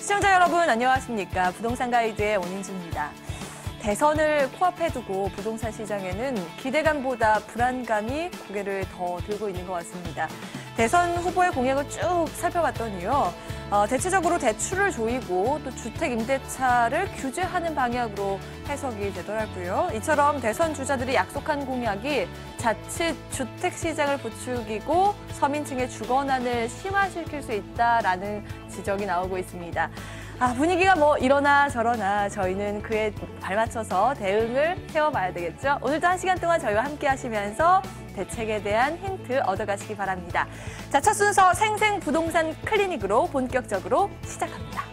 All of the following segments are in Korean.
시청자 여러분 안녕하십니까. 부동산 가이드의 원인주입니다. 대선을 코앞에 두고 부동산 시장에는 기대감보다 불안감이 고개를 더 들고 있는 것 같습니다. 대선 후보의 공약을 쭉 살펴봤더니요. 대체적으로 대출을 조이고 또 주택 임대차를 규제하는 방향으로 해석이 되더라고요. 이처럼 대선 주자들이 약속한 공약이 자칫 주택 시장을 부추기고 서민층의 주거난을 심화시킬 수 있다라는 지적이 나오고 있습니다. 분위기가 뭐 이러나 저러나 저희는 그에 발맞춰서 대응을 세워봐야 되겠죠. 오늘도 1시간 동안 저희와 함께 하시면서 대책에 대한 힌트 얻어가시기 바랍니다. 자, 첫 순서 생생 부동산 클리닉으로 본격적으로 시작합니다.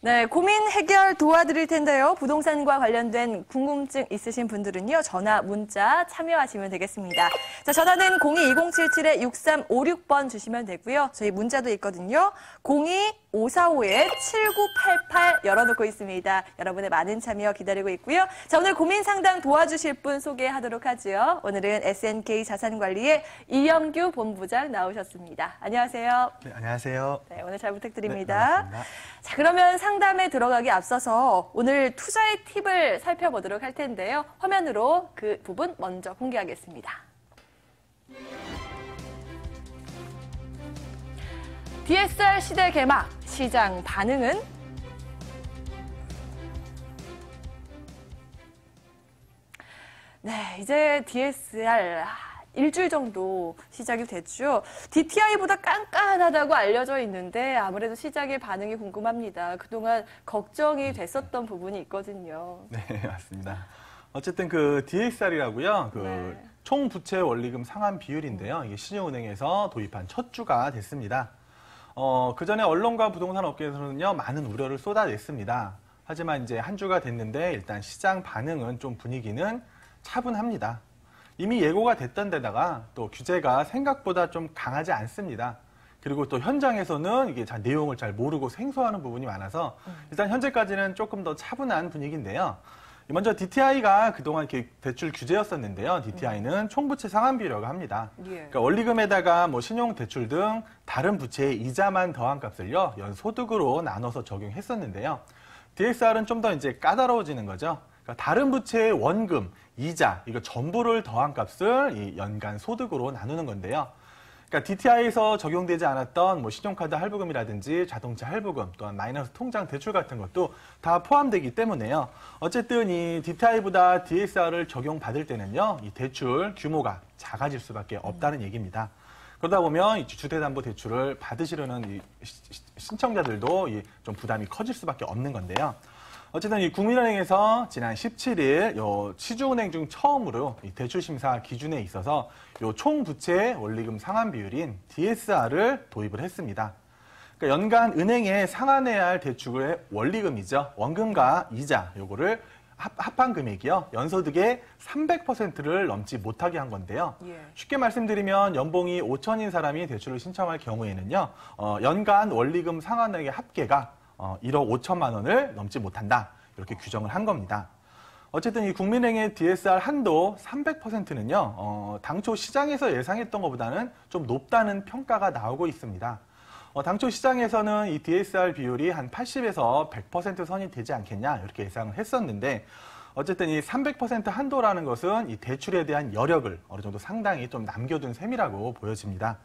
네, 고민 해결 도와드릴 텐데요. 부동산과 관련된 궁금증 있으신 분들은요. 전화, 문자 참여하시면 되겠습니다. 자, 전화는 02-2077-6356번 주시면 되고요. 저희 문자도 있거든요. 02-545-7988 열어놓고 있습니다. 여러분의 많은 참여 기다리고 있고요. 자, 오늘 고민 상담 도와주실 분 소개하도록 하죠. 오늘은 SNK 자산관리의 이영규 본부장 나오셨습니다. 안녕하세요. 네, 안녕하세요. 네, 오늘 잘 부탁드립니다. 네, 반갑습니다. 자, 그러면 상담에 들어가기 앞서서 오늘 투자의 팁을 살펴보도록 할 텐데요. 화면으로 그 부분 먼저 공개하겠습니다. DSR 시대 개막, 시장 반응은? 네, 이제 DSR 일주일 정도 시작이 됐죠. DTI보다 깐깐하다고 알려져 있는데 아무래도 시장의 반응이 궁금합니다. 그동안 걱정이 됐었던 부분이 있거든요. 네, 맞습니다. 어쨌든 그 DSR이라고요. 네. 총 부채 원리금 상환 비율인데요. 이게 신용은행에서 도입한 첫 주가 됐습니다. 그 전에 언론과 부동산 업계에서는요, 많은 우려를 쏟아냈습니다. 하지만 이제 한 주가 됐는데 일단 시장 반응은 좀 분위기는 차분합니다. 이미 예고가 됐던 데다가 또 규제가 생각보다 좀 강하지 않습니다. 그리고 또 현장에서는 이게 내용을 잘 모르고 생소하는 부분이 많아서 일단 현재까지는 조금 더 차분한 분위기인데요. 먼저 DTI가 그동안 이렇게 대출 규제였었는데요. DTI는 총부채 상환 비율이라고 합니다. 그러니까 원리금에다가 뭐 신용대출 등 다른 부채의 이자만 더한 값을요, 연소득으로 나눠서 적용했었는데요. DSR은 좀 더 이제 까다로워지는 거죠. 그러니까 다른 부채의 원금, 이자, 이거 전부를 더한 값을 이 연간 소득으로 나누는 건데요. 그러니까 DTI에서 적용되지 않았던 뭐 신용카드 할부금이라든지 자동차 할부금, 또한 마이너스 통장 대출 같은 것도 다 포함되기 때문에요. 어쨌든 이 DTI보다 DSR을 적용받을 때는요, 이 대출 규모가 작아질 수밖에 없다는 얘기입니다. 그러다 보면 이 주택담보대출을 받으시려는 이 신청자들도 좀 부담이 커질 수밖에 없는 건데요. 어쨌든 이 국민은행에서 지난 17일 요 시중은행 중 처음으로 이 대출 심사 기준에 있어서 요 총부채 원리금 상환 비율인 DSR을 도입을 했습니다. 그러니까 연간 은행에 상환해야 할 대출의 원리금이죠. 원금과 이자 요거를 합한 금액이요. 연소득의 300%를 넘지 못하게 한 건데요. 쉽게 말씀드리면 연봉이 5천인 사람이 대출을 신청할 경우에는요. 연간 원리금 상환액의 합계가 1억 5천만 원을 넘지 못한다. 이렇게 규정을 한 겁니다. 어쨌든 이 국민은행의 DSR 한도 300%는요. 당초 시장에서 예상했던 것보다는 좀 높다는 평가가 나오고 있습니다. 당초 시장에서는 이 DSR 비율이 한 80에서 100% 선이 되지 않겠냐 이렇게 예상을 했었는데 어쨌든 이 300% 한도라는 것은 이 대출에 대한 여력을 어느 정도 상당히 좀 남겨둔 셈이라고 보여집니다.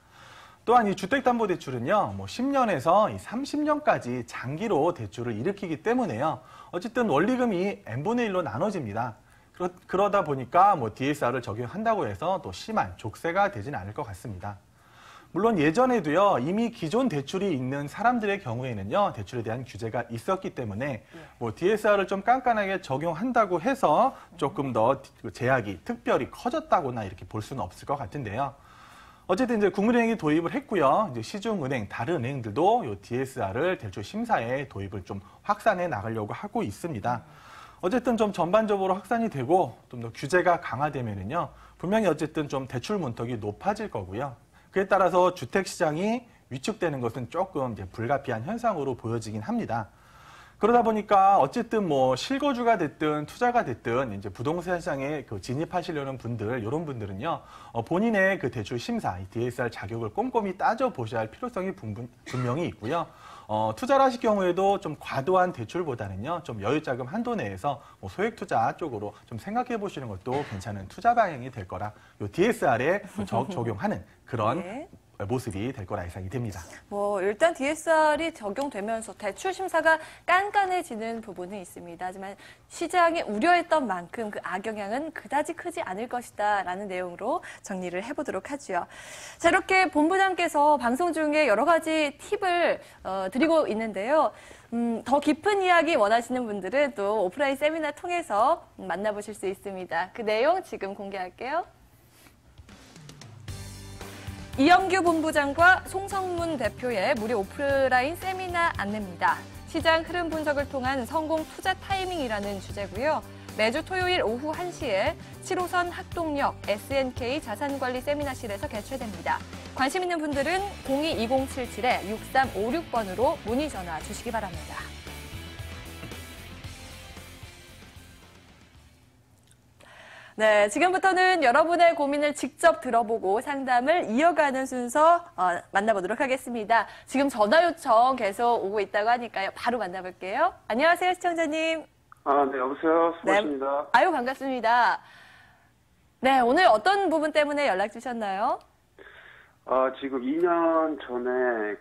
또한 이 주택담보대출은요, 뭐 10년에서 30년까지 장기로 대출을 일으키기 때문에요. 어쨌든 원리금이 n분의 1로 나눠집니다. 그러다 보니까 뭐 DSR을 적용한다고 해서 또 심한 족쇄가 되지는 않을 것 같습니다. 물론 예전에도요, 이미 기존 대출이 있는 사람들의 경우에는요, 대출에 대한 규제가 있었기 때문에 뭐 DSR을 좀 깐깐하게 적용한다고 해서 조금 더 제약이 특별히 커졌다거나 이렇게 볼 수는 없을 것 같은데요. 어쨌든 이제 국민은행이 도입을 했고요. 이제 시중은행, 다른 은행들도 이 DSR을 대출 심사에 도입을 좀 확산해 나가려고 하고 있습니다. 어쨌든 좀 전반적으로 확산이 되고 좀 더 규제가 강화되면은요, 분명히 어쨌든 좀 대출 문턱이 높아질 거고요. 그에 따라서 주택 시장이 위축되는 것은 조금 이제 불가피한 현상으로 보여지긴 합니다. 그러다 보니까 어쨌든 뭐 실거주가 됐든 투자가 됐든 이제 부동산 시장에 그 진입하시려는 분들, 이런 분들은요, 본인의 그 대출 심사, 이 DSR 자격을 꼼꼼히 따져 보셔야 할 필요성이 분명히 있고요. 투자를 하실 경우에도 좀 과도한 대출보다는요, 좀 여유자금 한도 내에서 뭐 소액 투자 쪽으로 좀 생각해 보시는 것도 괜찮은 투자 방향이 될 거라, 요 DSR에 적용하는 그런 네. 모습이 될 거라 예상이 됩니다. 뭐 일단 DSR이 적용되면서 대출 심사가 깐깐해지는 부분은 있습니다. 하지만 시장이 우려했던 만큼 그 악영향은 그다지 크지 않을 것이다라는 내용으로 정리를 해보도록 하죠. 자, 이렇게 본부장께서 방송 중에 여러 가지 팁을 드리고 있는데요. 더 깊은 이야기 원하시는 분들은 또 오프라인 세미나 통해서 만나보실 수 있습니다. 그 내용 지금 공개할게요. 이영규 본부장과 송성문 대표의 무료 오프라인 세미나 안내입니다. 시장 흐름 분석을 통한 성공 투자 타이밍이라는 주제고요. 매주 토요일 오후 1시에 7호선 학동역 SNK 자산관리 세미나실에서 개최됩니다. 관심 있는 분들은 02-2077-6356번으로 문의 전화 주시기 바랍니다. 네, 지금부터는 여러분의 고민을 직접 들어보고 상담을 이어가는 순서 만나보도록 하겠습니다. 지금 전화 요청 계속 오고 있다고 하니까요. 바로 만나볼게요. 안녕하세요, 시청자님. 네, 여보세요. 수고하십니다. 네. 아유, 반갑습니다. 네, 오늘 어떤 부분 때문에 연락 주셨나요? 지금 2년 전에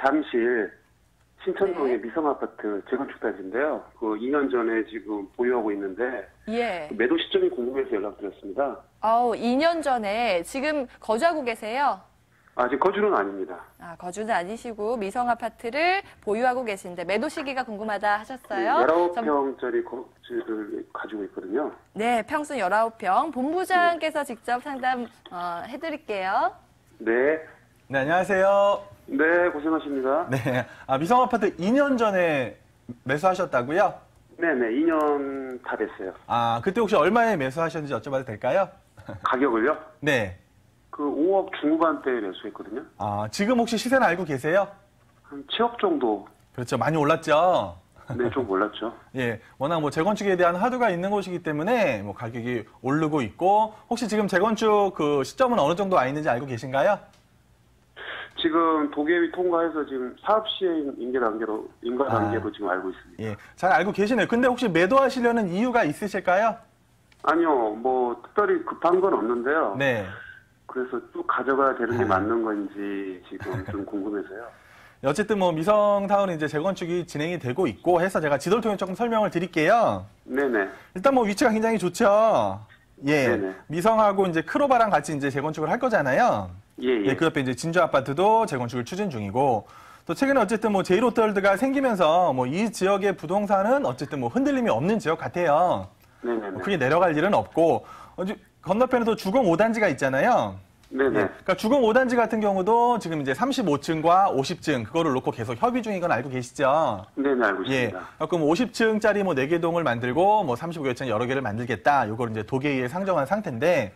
잠실 신천동의 미성아파트 재건축 단지인데요. 그 2년 전에 지금 보유하고 있는데 예. 매도 시점이 궁금해서 연락드렸습니다. 2년 전에 지금 거주하고 계세요? 지금 거주는 아닙니다. 거주는 아니시고 미성 아파트를 보유하고 계신데 매도 시기가 궁금하다 하셨어요? 19평짜리 거주를 가지고 있거든요. 네, 평수 19평. 본부장께서 직접 상담 해드릴게요. 네. 네, 안녕하세요. 네, 고생하십니다. 네, 미성 아파트 2년 전에 매수하셨다고요? 네네, 2년 다 됐어요. 그때 혹시 얼마에 매수하셨는지 여쭤봐도 될까요? 가격을요? 네. 그 5억 중후반대에 매수했거든요. 지금 혹시 시세는 알고 계세요? 한 7억 정도. 그렇죠. 많이 올랐죠? 네, 좀 몰랐죠. 예, 워낙 뭐 재건축에 대한 화두가 있는 곳이기 때문에 뭐 가격이 오르고 있고, 혹시 지금 재건축 그 시점은 어느 정도 와 있는지 알고 계신가요? 지금 도계위 통과해서 지금 사업 시행 인가 단계로 지금 알고 있습니다. 예, 잘 알고 계시네요. 근데 혹시 매도하시려는 이유가 있으실까요? 아니요, 뭐 특별히 급한 건 없는데요. 네. 그래서 쭉 가져가야 되는 게 맞는 건지 지금 좀 궁금해서요. 어쨌든 뭐 미성타운은 이제 재건축이 진행이 되고 있고 해서 제가 지도를 통해 조금 설명을 드릴게요. 네네. 일단 뭐 위치가 굉장히 좋죠. 예. 네네. 미성하고 이제 크로바랑 같이 이제 재건축을 할 거잖아요. 예. 그 옆에 이제 진주 아파트도 재건축을 추진 중이고, 또 최근에 어쨌든 뭐 제이롯월드가 생기면서 뭐 이 지역의 부동산은 어쨌든 뭐 흔들림이 없는 지역 같아요. 네네. 뭐 크게 내려갈 일은 없고, 건너편에도 주공 5단지가 있잖아요. 네네. 그러니까 주공 5단지 같은 경우도 지금 이제 35층과 50층 그거를 놓고 계속 협의 중인 건 알고 계시죠? 네네, 알고 있습니다. 그럼 50층짜리 뭐 4개 동을 만들고 뭐 35개층 여러 개를 만들겠다. 요걸 이제 도계위에 상정한 상태인데,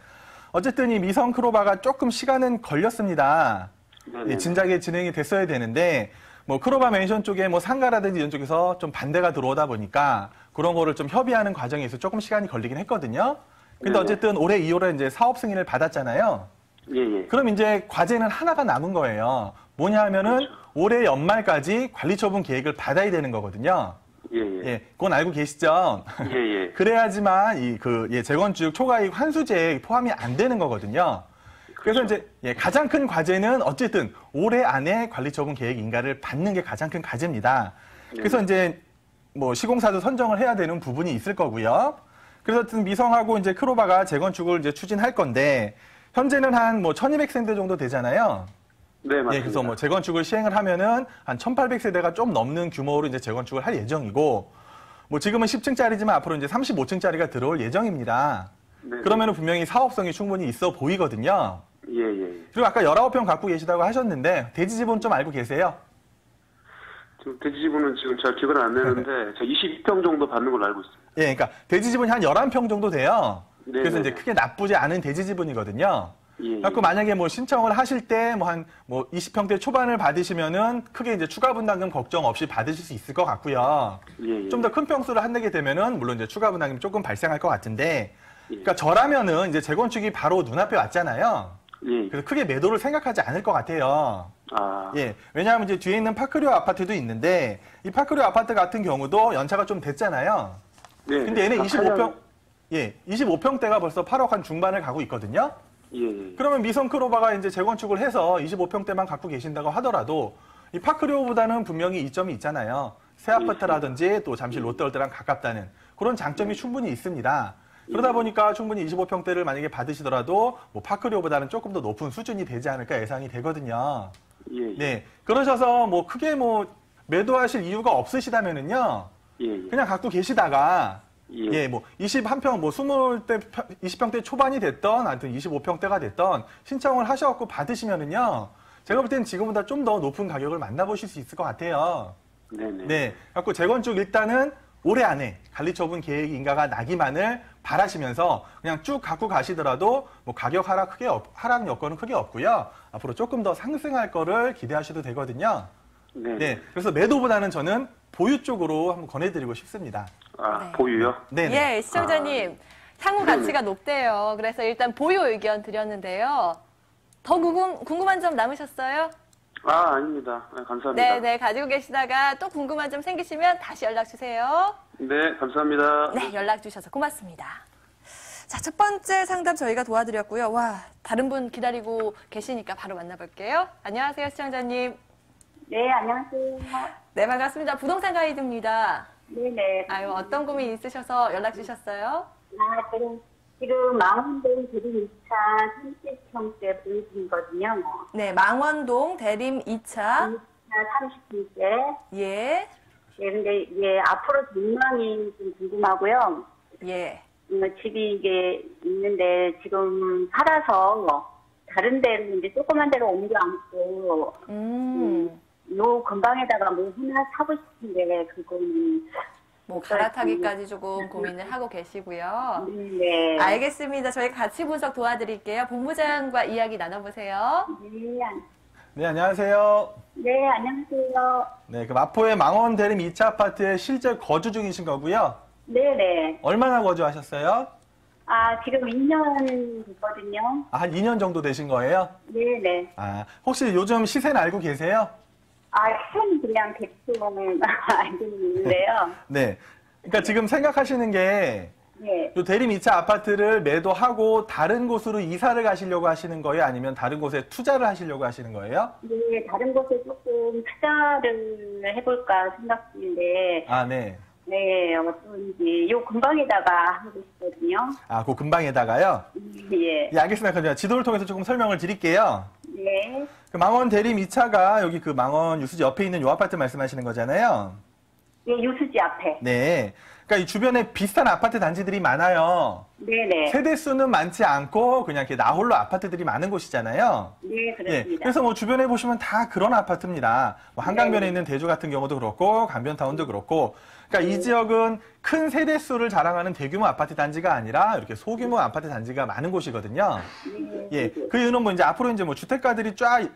어쨌든 이 미성 크로바가 조금 시간은 걸렸습니다. 네네. 진작에 진행이 됐어야 되는데, 뭐 크로바 맨션 쪽에 뭐 상가라든지 이런 쪽에서 좀 반대가 들어오다 보니까 그런 거를 좀 협의하는 과정에서 조금 시간이 걸리긴 했거든요. 근데 네네. 어쨌든 올해 2월에 이제 사업 승인을 받았잖아요. 예. 그럼 이제 과제는 하나가 남은 거예요. 뭐냐 하면은 그렇죠. 올해 연말까지 관리처분 계획을 받아야 되는 거거든요. 예. 그건 알고 계시죠? 예. 그래야지만 재건축 초과이익 환수제에 포함이 안 되는 거거든요. 그래서 그렇죠. 이제 가장 큰 과제는 어쨌든 올해 안에 관리처분 계획 인가를 받는 게 가장 큰 과제입니다. 그래서 이제 뭐 시공사도 선정을 해야 되는 부분이 있을 거고요. 그래서 어쨌든 미성하고 이제 크로바가 재건축을 이제 추진할 건데, 현재는 한 뭐 1200세대 정도 되잖아요. 네, 맞습니다. 그래서 뭐 재건축을 시행을 하면은 한 1800세대가 좀 넘는 규모로 이제 재건축을 할 예정이고, 뭐 지금은 10층짜리지만 앞으로 이제 35층짜리가 들어올 예정입니다. 네네. 그러면은 분명히 사업성이 충분히 있어 보이거든요. 예. 그리고 아까 19평 갖고 계시다고 하셨는데, 대지 지분 좀 알고 계세요? 지금 대지지분은 지금 잘 기억을 안 나는데, 제가 22평 정도 받는 걸로 알고 있습니다. 그러니까 대지 지분이 한 11평 정도 돼요. 네네. 그래서 이제 크게 나쁘지 않은 대지 지분이거든요. 예. 그래갖고 만약에 뭐 신청을 하실 때 뭐 한 뭐 20평대 초반을 받으시면은 크게 이제 추가 분담금 걱정 없이 받으실 수 있을 것 같고요. 예. 좀 더 큰 평수를 한다게 되면은 물론 이제 추가 분담금이 조금 발생할 것 같은데, 예. 그러니까 저라면은 이제 재건축이 바로 눈앞에 왔잖아요. 예. 그래서 크게 매도를 생각하지 않을 것 같아요. 아. 예, 왜냐하면 이제 뒤에 있는 파크리오 아파트도 있는데 이 파크리오 아파트 같은 경우도 연차가 좀 됐잖아요. 네. 근데 얘는 아, 25평, 예, 25평대가 벌써 8억 한 중반을 가고 있거든요. 예. 그러면 미성 크로바가 이제 재건축을 해서 25평대만 갖고 계신다고 하더라도 이 파크리오보다는 분명히 이점이 있잖아요. 새 아파트라든지 또 잠실 롯데월드랑 가깝다는 그런 장점이 충분히 있습니다. 그러다 보니까 충분히 25평대를 만약에 받으시더라도 뭐 파크리오보다는 조금 더 높은 수준이 되지 않을까 예상이 되거든요. 예. 네, 그러셔서 뭐 크게 뭐 매도하실 이유가 없으시다면은요, 예. 그냥 갖고 계시다가 예. 예, 뭐 21평, 뭐 20평대 초반이 됐던, 하여튼 25평대가 됐던 신청을 하셔갖고 받으시면은요, 제가 볼 때는 지금보다 좀 더 높은 가격을 만나보실 수 있을 것 같아요. 네네. 네, 갖고 재건축 일단은 올해 안에 관리처분 계획 인가가 나기만을 바라시면서 그냥 쭉 갖고 가시더라도 뭐 가격 하락 여건은 크게 없고요. 앞으로 조금 더 상승할 거를 기대하셔도 되거든요. 네. 네, 그래서 매도보다는 저는 보유 쪽으로 한번 권해드리고 싶습니다. 아, 네. 보유요? 네. 예, 시청자님. 향후 가치가 높대요. 그래서 일단 보유 의견 드렸는데요. 더 궁금한 점 남으셨어요? 아, 아닙니다. 아, 감사합니다. 네, 가지고 계시다가 또 궁금한 점 생기시면 다시 연락 주세요. 네, 감사합니다. 네, 연락 주셔서 고맙습니다. 자, 첫 번째 상담 저희가 도와드렸고요. 와, 다른 분 기다리고 계시니까 바로 만나볼게요. 안녕하세요, 시청자님. 네, 안녕하세요. 네, 반갑습니다. 부동산 가이드입니다. 네네. 아유, 어떤 고민 있으셔서 연락 주셨어요? 지금 망원동 대림 2차 30평대 보유 중이거든요. 네, 망원동 대림 2차. 2차 30평대. 예, 예, 근데 이게 앞으로 전망이 좀 궁금하고요. 예. 집이 이게 있는데 지금 살아서 다른 데로 이제 조그만 데로 옮겨 앉고, 요 근방에다가 뭐 하나 사고 싶은데 그거는 뭐 갈아타기까지 조금 고민을 하고 계시고요. 네. 알겠습니다. 저희 같이 분석 도와드릴게요. 본부장과 이야기 나눠보세요. 네, 안녕하세요. 네, 안녕하세요. 네, 그 마포의 망원 대림 2차 아파트에 실제 거주 중이신 거고요. 네네. 얼마나 거주하셨어요? 아, 지금 2년 됐거든요. 아, 한 2년 정도 되신 거예요? 네네. 아, 혹시 요즘 시세는 알고 계세요? 아, 시간이 그냥 대충 알고 있는데요. 네. 그러니까 지금 생각하시는 게, 네. 요 대림 2차 아파트를 매도하고 다른 곳으로 이사를 가시려고 하시는 거예요? 아니면 다른 곳에 투자를 하시려고 하시는 거예요? 네, 다른 곳에 조금 투자를 해볼까 생각 중인데, 아, 네. 네, 어떤지, 요 근방에다가 하고 싶거든요. 아, 그 근방에다가요? 예. 예, 알겠습니다. 그럼 제가 지도를 통해서 조금 설명을 드릴게요. 네. 그 망원 대림 2차가 여기 그 망원 유수지 옆에 있는 요 아파트 말씀하시는 거잖아요. 예, 유수지 앞에. 네. 그러니까 이 주변에 비슷한 아파트 단지들이 많아요. 네네. 세대 수는 많지 않고 그냥 이렇게 나홀로 아파트들이 많은 곳이잖아요. 네, 예. 그렇습니다. 그래서 뭐 주변에 보시면 다 그런 아파트입니다. 뭐 한강변에 네. 있는 대주 같은 경우도 그렇고 강변타운도 그렇고. 그러니까 이 지역은 큰 세대 수를 자랑하는 대규모 아파트 단지가 아니라 이렇게 소규모 아파트 단지가 많은 곳이거든요. 네. 예. 그 이유는 뭐 이제 앞으로 이제 뭐 주택가들이 쫙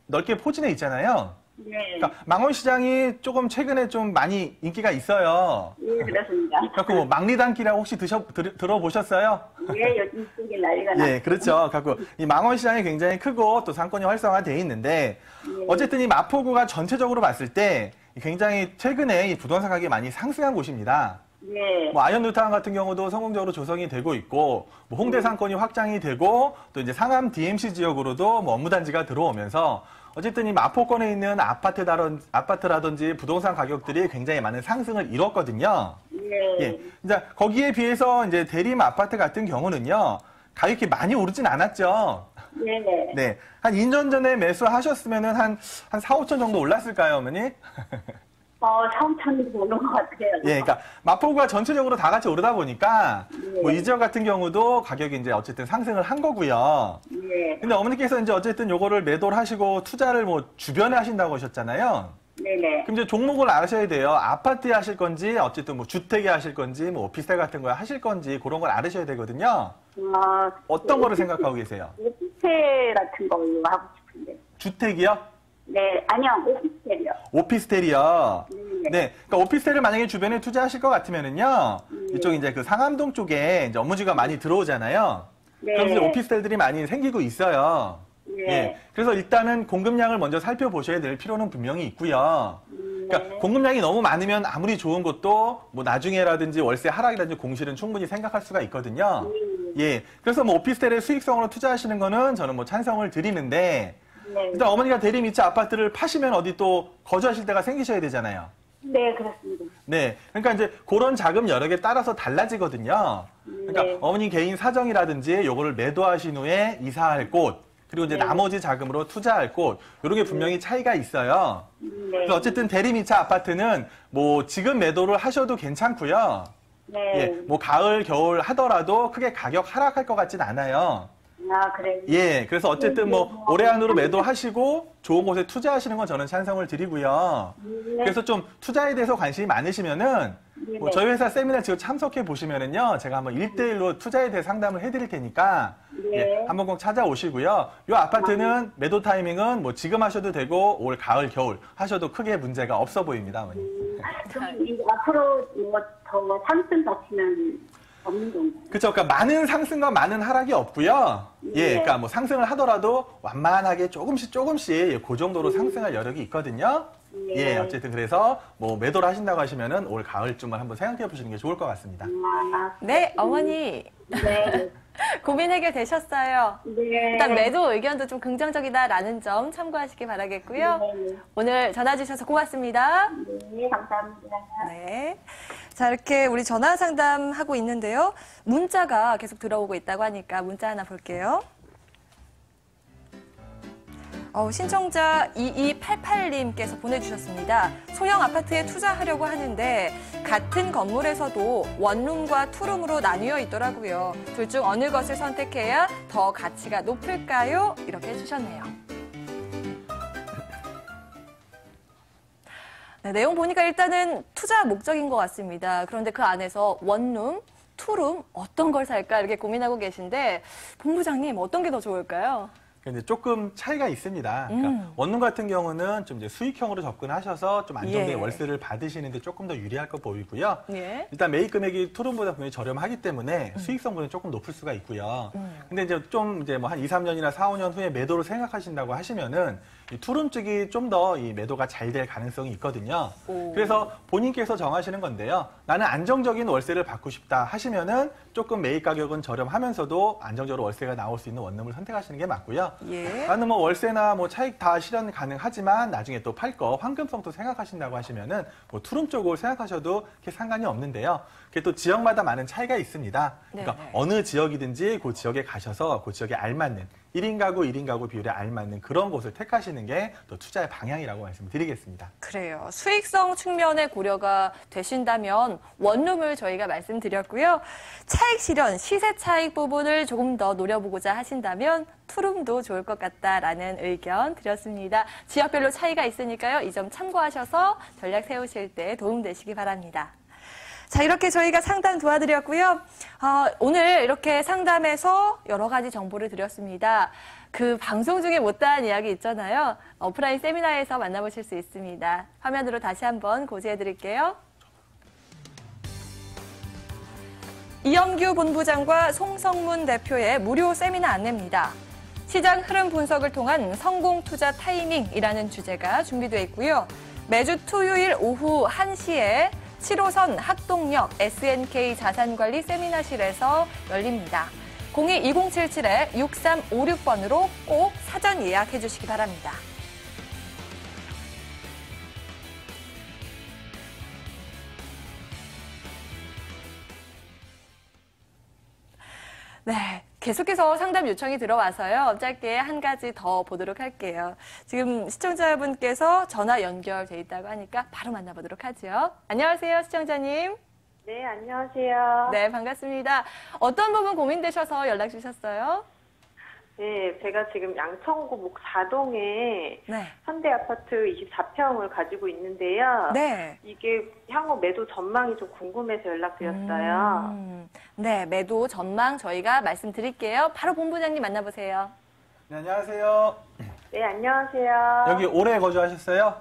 넓게 포진해 있잖아요. 네. 그러니까 망원시장이 조금 최근에 좀 많이 인기가 있어요. 네, 그렇습니다. 그래서 뭐 망리단길이라고 혹시 들어보셨어요? 예, 요즘 쪽에 난리가 나. 예, 그렇죠. 갖고 이 망원시장이 굉장히 크고 또 상권이 활성화되어 있는데 어쨌든 이 마포구가 전체적으로 봤을 때 굉장히 최근에 이 부동산 가격이 많이 상승한 곳입니다. 네. 뭐 아현뉴타운 같은 경우도 성공적으로 조성이 되고 있고 뭐 홍대 상권이 확장이 되고 또 이제 상암 DMC 지역으로도 뭐 업무단지가 들어오면서 어쨌든 이 마포권에 있는 아파트라든지 부동산 가격들이 굉장히 많은 상승을 이뤘거든요. 네. 예. 이제 거기에 비해서 이제 대림 아파트 같은 경우는요. 가격이 많이 오르진 않았죠. 네네. 네. 한 2년 전에 매수하셨으면은 한 4, 5천 정도 올랐을까요, 어머니? 3천이 오는 것 같아요. 예, 그러니까 마포구가 전체적으로 다 같이 오르다 보니까 네. 뭐 이 지역 같은 경우도 가격이 이제 어쨌든 상승을 한 거고요. 네. 근데 어머니께서 이제 어쨌든 요거를 매도를 하시고 투자를 뭐 주변에 하신다고 하셨잖아요. 네네. 그럼 이제 종목을 아셔야 돼요. 아파트에 하실 건지, 어쨌든 뭐 주택에 하실 건지, 뭐 오피스텔 같은 거에 하실 건지, 그런 걸 알으셔야 되거든요. 어떤 거를 생각하고 계세요? 오피스텔 같은 걸로 하고 싶은데. 주택이요? 네, 아니요, 오피스텔이요. 오피스텔이요. 네. 네. 그러니까 오피스텔을 만약에 주변에 투자하실 것 같으면은요. 이쪽 이제 그 상암동 쪽에 이제 업무지가 많이 들어오잖아요. 네. 그래서 이제 오피스텔들이 많이 생기고 있어요. 네. 예. 그래서 일단은 공급량을 먼저 살펴보셔야 될 필요는 분명히 있고요. 그러니까 공급량이 너무 많으면 아무리 좋은 것도 뭐 나중에라든지 월세 하락이라든지 공실은 충분히 생각할 수가 있거든요. 예. 그래서 뭐 오피스텔의 수익성으로 투자하시는 거는 저는 뭐 찬성을 드리는데 네. 일단 어머니가 대리미처 아파트를 파시면 어디 또 거주하실 때가 생기셔야 되잖아요. 네, 그렇습니다. 네. 그러니까 이제 그런 자금 여력에 따라서 달라지거든요. 그러니까 네. 어머니 개인 사정이라든지 요거를 매도하신 후에 이사할 곳, 그리고 이제 네. 나머지 자금으로 투자할 곳, 요런 게 분명히 차이가 있어요. 네. 그래서 어쨌든 대리미차 아파트는 뭐 지금 매도를 하셔도 괜찮고요. 네. 예, 뭐 가을, 겨울 하더라도 크게 가격 하락할 것 같진 않아요. 아, 그래요? 예, 그래서 어쨌든 뭐 올해 안으로 매도하시고 좋은 곳에 투자하시는 건 저는 찬성을 드리고요. 그래서 좀 투자에 대해서 관심이 많으시면은 뭐 저희 회사 세미나 지금 참석해 보시면은요, 제가 한번 1대1로 투자에 대해 상담을 해드릴 테니까 예, 한번 꼭 찾아오시고요. 이 아파트는 매도 타이밍은 뭐 지금 하셔도 되고 올 가을, 겨울 하셔도 크게 문제가 없어 보입니다, 어머니. 그럼 이제 앞으로 뭐 더 상승 가치는 없는 건가요? 그렇죠. 그러니까 많은 상승과 많은 하락이 없고요. 예, 그러니까 뭐 상승을 하더라도 완만하게 조금씩 그 정도로 상승할 여력이 있거든요. 예, 어쨌든 그래서 뭐 매도를 하신다고 하시면은 올 가을쯤을 한번 생각해 보시는 게 좋을 것 같습니다. 네, 어머니. 네. 고민 해결되셨어요. 네. 일단 매도 의견도 좀 긍정적이다라는 점 참고하시기 바라겠고요. 네. 오늘 전화 주셔서 고맙습니다. 네, 감사합니다. 네. 자, 이렇게 우리 전화 상담하고 있는데요. 문자가 계속 들어오고 있다고 하니까 문자 하나 볼게요. 신청자 2288님께서 보내주셨습니다. 소형 아파트에 투자하려고 하는데 같은 건물에서도 원룸과 투룸으로 나뉘어 있더라고요. 둘 중 어느 것을 선택해야 더 가치가 높을까요? 이렇게 해주셨네요. 네, 내용 보니까 일단은 투자 목적인 것 같습니다. 그런데 그 안에서 원룸, 투룸 어떤 걸 살까 이렇게 고민하고 계신데 본부장님 어떤 게 더 좋을까요? 근데 조금 차이가 있습니다. 그러니까 원룸 같은 경우는 좀 이제 수익형으로 접근하셔서 좀 안정된 예. 월세를 받으시는데 조금 더 유리할 거 보이고요. 예. 일단 매입 금액이 투룸보다 분명히 저렴하기 때문에 수익성분은 조금 높을 수가 있고요. 근데 이제 좀 이제 뭐 한 2, 3년이나 4, 5년 후에 매도를 생각하신다고 하시면은 이 투룸 쪽이 좀 더 이 매도가 잘 될 가능성이 있거든요. 오. 그래서 본인께서 정하시는 건데요. 나는 안정적인 월세를 받고 싶다 하시면은 조금 매입 가격은 저렴하면서도 안정적으로 월세가 나올 수 있는 원룸을 선택하시는 게 맞고요. 예. 나는 뭐 월세나 뭐 차익 다 실현 가능하지만 나중에 또 팔 거 황금성도 생각하신다고 하시면은 뭐 투룸 쪽을 생각하셔도 그렇게 상관이 없는데요. 그게 또 지역마다 많은 차이가 있습니다. 그러니까 네네. 어느 지역이든지 그 지역에 가셔서 그 지역에 알맞는 1인 가구, 1인 가구 비율에 알맞는 그런 곳을 택하시는 게 또 투자의 방향이라고 말씀드리겠습니다. 그래요. 수익성 측면의 고려가 되신다면 원룸을 저희가 말씀드렸고요. 차익 실현, 시세 차익 부분을 조금 더 노려보고자 하신다면 투룸도 좋을 것 같다라는 의견 드렸습니다. 지역별로 차이가 있으니까요. 이 점 참고하셔서 전략 세우실 때 도움되시기 바랍니다. 자, 이렇게 저희가 상담 도와드렸고요. 오늘 이렇게 상담해서 여러 가지 정보를 드렸습니다. 그 방송 중에 못다한 이야기 있잖아요. 오프라인 세미나에서 만나보실 수 있습니다. 화면으로 다시 한번 고지해드릴게요. 이영규 본부장과 송성문 대표의 무료 세미나 안내입니다. 시장 흐름 분석을 통한 성공 투자 타이밍이라는 주제가 준비되어 있고요. 매주 토요일 오후 1시에 7호선 학동역 SNK 자산관리 세미나실에서 열립니다. 02-2077-6356번으로 꼭 사전 예약해 주시기 바랍니다. 네, 계속해서 상담 요청이 들어와서요. 짧게 한 가지 더 보도록 할게요. 지금 시청자분께서 전화 연결돼 있다고 하니까 바로 만나보도록 하죠. 안녕하세요, 시청자님. 네, 안녕하세요. 네, 반갑습니다. 어떤 부분 고민되셔서 연락 주셨어요? 네, 제가 지금 양천구 목사동에 네. 현대아파트 24평을 가지고 있는데요. 네. 이게 향후 매도 전망이 좀 궁금해서 연락드렸어요. 네, 매도 전망 저희가 말씀드릴게요. 바로 본부장님 만나보세요. 네, 안녕하세요. 네, 안녕하세요. 여기 오래 거주하셨어요?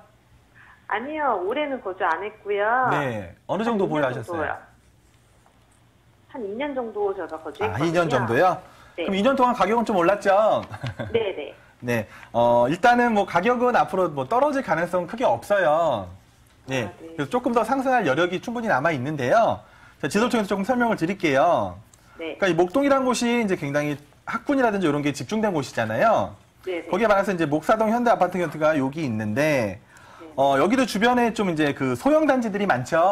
아니요, 올해는 거주 안 했고요. 네. 어느 정도 보유하셨어요? 한 2년 정도 제가 아, 거주했거든요. 2년 정도요? 네. 그럼 2년 동안 가격은 좀 올랐죠? 네네. 네. 일단은 뭐 가격은 앞으로 뭐 떨어질 가능성은 크게 없어요. 네. 아, 네. 그래서 조금 더 상승할 여력이 충분히 남아 있는데요. 자, 지도를 통해서 조금 설명을 드릴게요. 네. 그러니까 이 목동이라는 곳이 이제 굉장히 학군이라든지 이런 게 집중된 곳이잖아요. 네네. 거기에 반해서 이제 목사동 현대 아파트 가 여기 있는데, 여기도 주변에 좀 이제 그 소형 단지들이 많죠.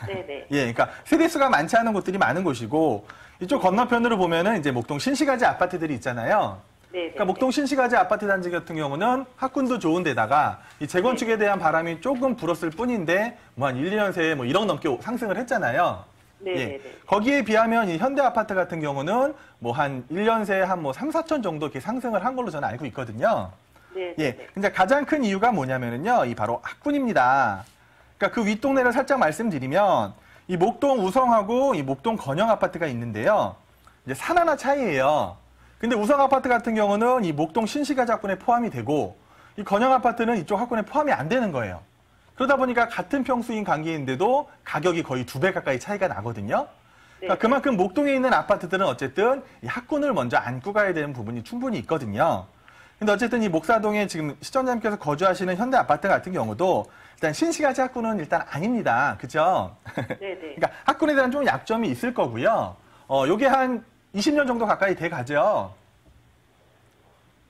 네네. 예, 그러니까 세대수가 많지 않은 곳들이 많은 곳이고, 이쪽 건너편으로 보면은 이제 목동 신시가지 아파트들이 있잖아요. 네네. 그러니까 목동 신시가지 아파트 단지 같은 경우는 학군도 좋은 데다가 이 재건축에 대한 바람이 조금 불었을 뿐인데, 뭐 한 1, 2년 새에 뭐 1억 넘게 상승을 했잖아요. 네네네. 거기에 비하면 이 현대 아파트 같은 경우는 뭐 한 1년 새에 한 뭐 3, 4천 정도 이렇게 상승을 한 걸로 저는 알고 있거든요. 네네. 예. 근데 가장 큰 이유가 뭐냐면은요, 이 바로 학군입니다. 그러니까 그 윗동네를 살짝 말씀드리면, 이 목동 우성하고 이 목동 건영 아파트가 있는데요. 이제 산 하나 차이예요. 근데 우성 아파트 같은 경우는 이 목동 신시가지 학군에 포함이 되고, 이 건영 아파트는 이쪽 학군에 포함이 안 되는 거예요. 그러다 보니까 같은 평수인 관계인데도 가격이 거의 2배 가까이 차이가 나거든요. 그러니까 그만큼 목동에 있는 아파트들은 어쨌든 이 학군을 먼저 안고 가야 되는 부분이 충분히 있거든요. 근데 어쨌든 이 목사동에 지금 시청자님께서 거주하시는 현대 아파트 같은 경우도 일단 신시가지 학군은 일단 아닙니다. 그죠? 네네. 그러니까 학군에 대한 좀 약점이 있을 거고요. 요게 한 20년 정도 가까이 돼 가죠.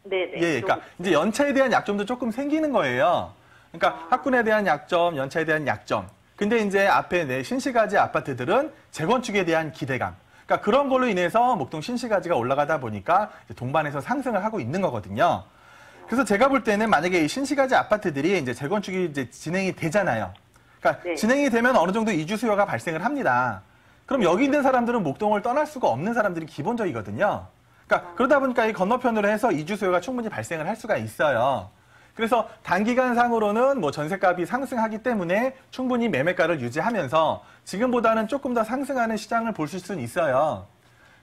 네네. 예, 그러니까 이제 연차에 대한 약점도 조금 생기는 거예요. 그러니까 학군에 대한 약점, 연차에 대한 약점. 근데 이제 앞에 내 신시가지 아파트들은 재건축에 대한 기대감. 그러니까 그런 걸로 인해서 목동 신시가지가 올라가다 보니까 이제 동반해서 상승을 하고 있는 거거든요. 그래서 제가 볼 때는 만약에 이 신시가지 아파트들이 이제 재건축이 이제 진행이 되잖아요. 그러니까 네. 진행이 되면 어느 정도 이주 수요가 발생을 합니다. 그럼 여기 있는 사람들은 목동을 떠날 수가 없는 사람들이 기본적이거든요. 그러니까 그러다 보니까 이 건너편으로 해서 이주 수요가 충분히 발생을 할 수가 있어요. 그래서 단기간상으로는 뭐 전셋값이 상승하기 때문에 충분히 매매가를 유지하면서 지금보다는 조금 더 상승하는 시장을 볼 수는 있어요.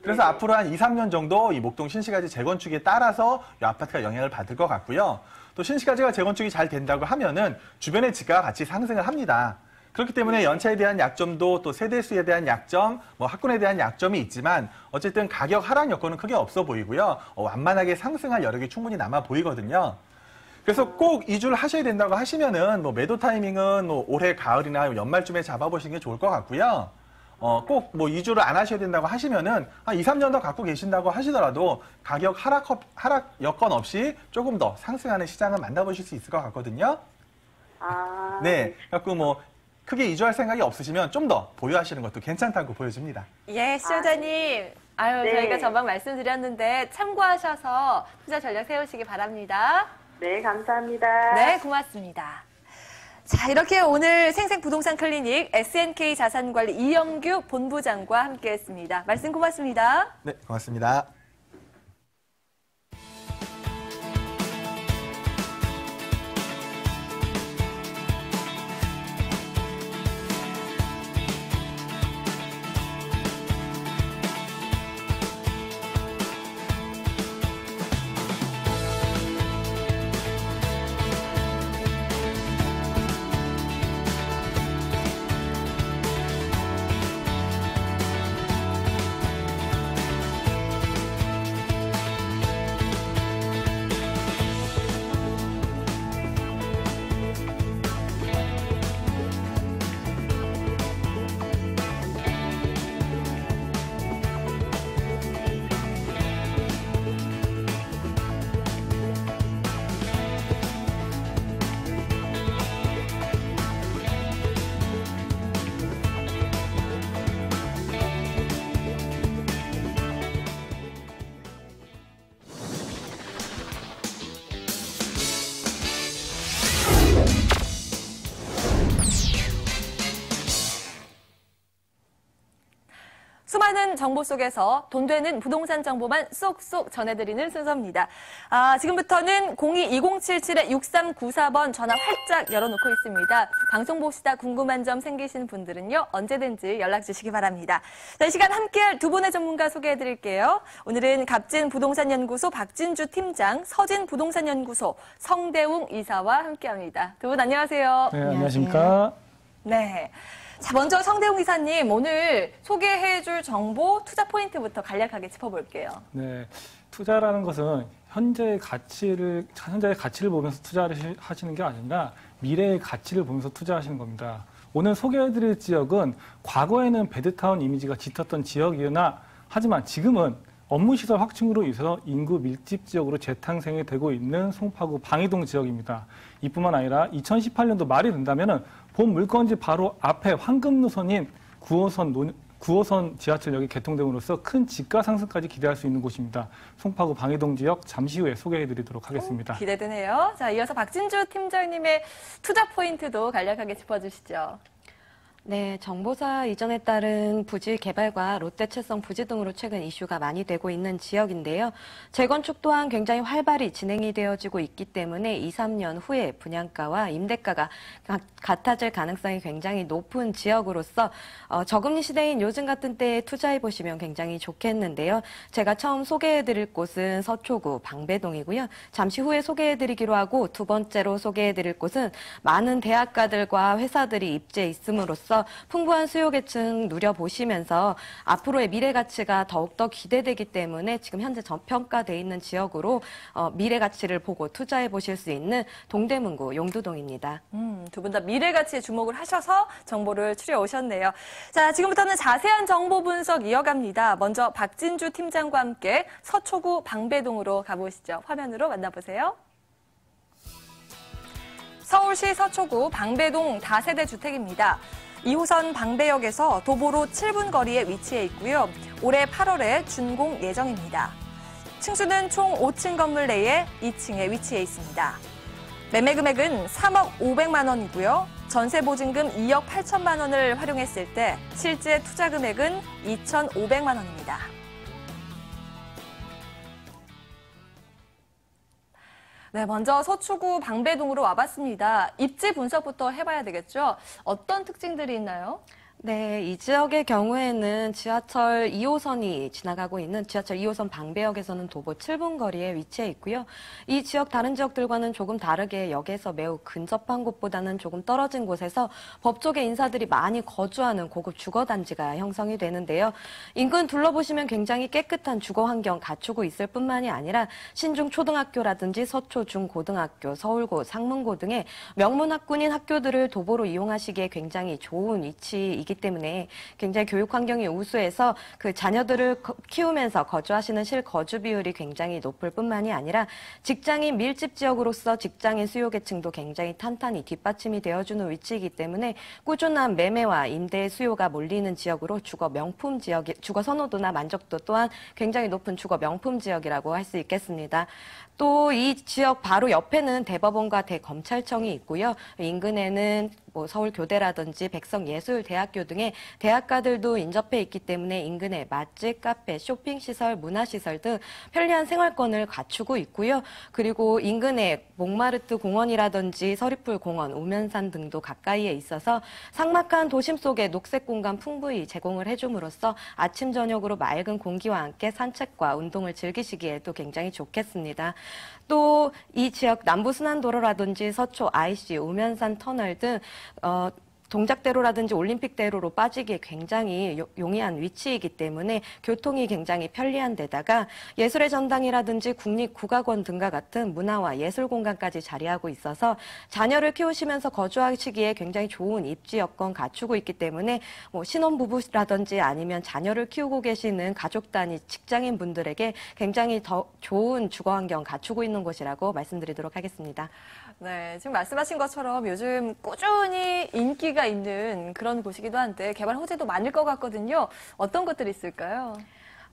그래서 네네. 앞으로 한 2, 3년 정도 이 목동 신시가지 재건축에 따라서 이 아파트가 영향을 받을 것 같고요. 또 신시가지가 재건축이 잘 된다고 하면은 주변의 지가가 같이 상승을 합니다. 그렇기 때문에 연차에 대한 약점도 또 세대수에 대한 약점, 뭐 학군에 대한 약점이 있지만 어쨌든 가격 하락 여건은 크게 없어 보이고요. 완만하게 상승할 여력이 충분히 남아 보이거든요. 그래서 꼭 이주를 하셔야 된다고 하시면은 뭐 매도 타이밍은 뭐 올해 가을이나 연말쯤에 잡아보시는 게 좋을 것 같고요. 꼭 뭐 이주를 안 하셔야 된다고 하시면은 한 2, 3년 더 갖고 계신다고 하시더라도 가격 하락 여건 없이 조금 더 상승하는 시장을 만나보실 수 있을 것 같거든요. 아. 네. 그래갖고 뭐 크게 이주할 생각이 없으시면 좀 더 보유하시는 것도 괜찮다고 보여집니다. 예, 시청자님. 아유, 네. 저희가 전방 말씀드렸는데 참고하셔서 투자 전략 세우시기 바랍니다. 네, 감사합니다. 네, 고맙습니다. 자, 이렇게 오늘 생생부동산 클리닉 SNK 자산관리 이영규 본부장과 함께했습니다. 말씀 고맙습니다. 네, 고맙습니다. 많은 정보 속에서 돈 되는 부동산 정보만 쏙쏙 전해드리는 순서입니다. 지금부터는 02-2077-6394번 전화 활짝 열어놓고 있습니다. 방송 보시다 궁금한 점 생기신 분들은요, 언제든지 연락 주시기 바랍니다. 자, 이 시간 함께할 두 분의 전문가 소개해드릴게요. 오늘은 갑진 부동산연구소 박진주 팀장, 서진 부동산연구소 성대웅 이사와 함께합니다. 두 분 안녕하세요. 네, 안녕하십니까. 네. 자, 먼저 성대웅 이사님, 오늘 소개해줄 정보, 투자 포인트부터 간략하게 짚어볼게요. 네, 투자라는 것은 현재의 가치를 보면서 투자를 하시는 게 아니라 미래의 가치를 보면서 투자하시는 겁니다. 오늘 소개해드릴 지역은 과거에는 베드타운 이미지가 짙었던 지역이나 하지만 지금은 업무시설 확충으로 인해서 인구 밀집 지역으로 재탄생이 되고 있는 송파구 방이동 지역입니다. 이뿐만 아니라 2018년도 말이 된다면 본 물건지 바로 앞에 황금 노선인 9호선 지하철역이 개통됨으로써 큰 집가 상승까지 기대할 수 있는 곳입니다. 송파구 방이동 지역 잠시 후에 소개해드리도록 하겠습니다. 기대되네요. 자, 이어서 박진주 팀장님의 투자 포인트도 간략하게 짚어주시죠. 네, 정보사 이전에 따른 부지 개발과 롯데채성 부지 등으로 최근 이슈가 많이 되고 있는 지역인데요. 재건축 또한 굉장히 활발히 진행이 되어지고 있기 때문에 2, 3년 후에 분양가와 임대가가 같아질 가능성이 굉장히 높은 지역으로서 저금리 시대인 요즘 같은 때에 투자해 보시면 굉장히 좋겠는데요. 제가 처음 소개해드릴 곳은 서초구 방배동이고요. 잠시 후에 소개해드리기로 하고 두 번째로 소개해드릴 곳은 많은 대학가들과 회사들이 입지해 있음으로써 풍부한 수요 계층 누려보시면서 앞으로의 미래 가치가 더욱더 기대되기 때문에 지금 현재 저평가되어 있는 지역으로 미래 가치를 보고 투자해 보실 수 있는 동대문구 용두동입니다. 두 분 다 미래 가치에 주목을 하셔서 정보를 추려 오셨네요. 자, 지금부터는 자세한 정보 분석 이어갑니다. 먼저 박진주 팀장과 함께 서초구 방배동으로 가보시죠. 화면으로 만나보세요. 서울시 서초구 방배동 다세대 주택입니다. 2호선 방배역에서 도보로 7분 거리에 위치해 있고요. 올해 8월에 준공 예정입니다. 층수는 총 5층 건물 내에 2층에 위치해 있습니다. 매매 금액은 3억 500만 원이고요. 전세 보증금 2억 8천만 원을 활용했을 때 실제 투자 금액은 2,500만 원입니다. 네, 먼저 서초구 방배동으로 와봤습니다. 입지 분석부터 해봐야 되겠죠? 어떤 특징들이 있나요? 네, 이 지역의 경우에는 지하철 2호선이 지나가고 있는 지하철 2호선 방배역에서는 도보 7분 거리에 위치해 있고요. 이 지역 다른 지역들과는 조금 다르게 역에서 매우 근접한 곳보다는 조금 떨어진 곳에서 법조계 인사들이 많이 거주하는 고급 주거단지가 형성이 되는데요. 인근 둘러보시면 굉장히 깨끗한 주거 환경 갖추고 있을 뿐만이 아니라 신중초등학교라든지 서초중고등학교, 서울고, 상문고 등의 명문학군인 학교들을 도보로 이용하시기에 굉장히 좋은 위치이기 때문에 굉장히 교육 환경이 우수해서 그 자녀들을 키우면서 거주하시는 실거주 비율이 굉장히 높을 뿐만이 아니라 직장인 밀집 지역으로서 직장인 수요 계층도 굉장히 탄탄히 뒷받침이 되어주는 위치이기 때문에 꾸준한 매매와 임대 수요가 몰리는 지역으로 주거 명품 지역이 주거 선호도나 만족도 또한 굉장히 높은 주거 명품 지역이라고 할 수 있겠습니다. 또 이 지역 바로 옆에는 대법원과 대검찰청이 있고요. 인근에는 서울교대라든지 백성예술대학교 등의 대학가들도 인접해 있기 때문에 인근에 맛집, 카페, 쇼핑시설, 문화시설 등 편리한 생활권을 갖추고 있고요. 그리고 인근에 몽마르트 공원이라든지 서리풀 공원, 우면산 등도 가까이에 있어서 삭막한 도심 속에 녹색 공간 풍부히 제공을 해줌으로써 아침, 저녁으로 맑은 공기와 함께 산책과 운동을 즐기시기에도 굉장히 좋겠습니다. 또 이 지역 남부순환도로라든지 서초 IC, 우면산 터널 등 동작대로라든지 올림픽대로로 빠지기에 굉장히 용이한 위치이기 때문에 교통이 굉장히 편리한 데다가 예술의 전당이라든지 국립국악원 등과 같은 문화와 예술 공간까지 자리하고 있어서 자녀를 키우시면서 거주하시기에 굉장히 좋은 입지 여건 갖추고 있기 때문에 신혼부부라든지 아니면 자녀를 키우고 계시는 가족 단위 직장인 분들에게 굉장히 더 좋은 주거 환경 갖추고 있는 곳이라고 말씀드리도록 하겠습니다. 네, 지금 말씀하신 것처럼 요즘 꾸준히 인기가 있는 그런 곳이기도 한데 개발 호재도 많을 것 같거든요. 어떤 것들이 있을까요?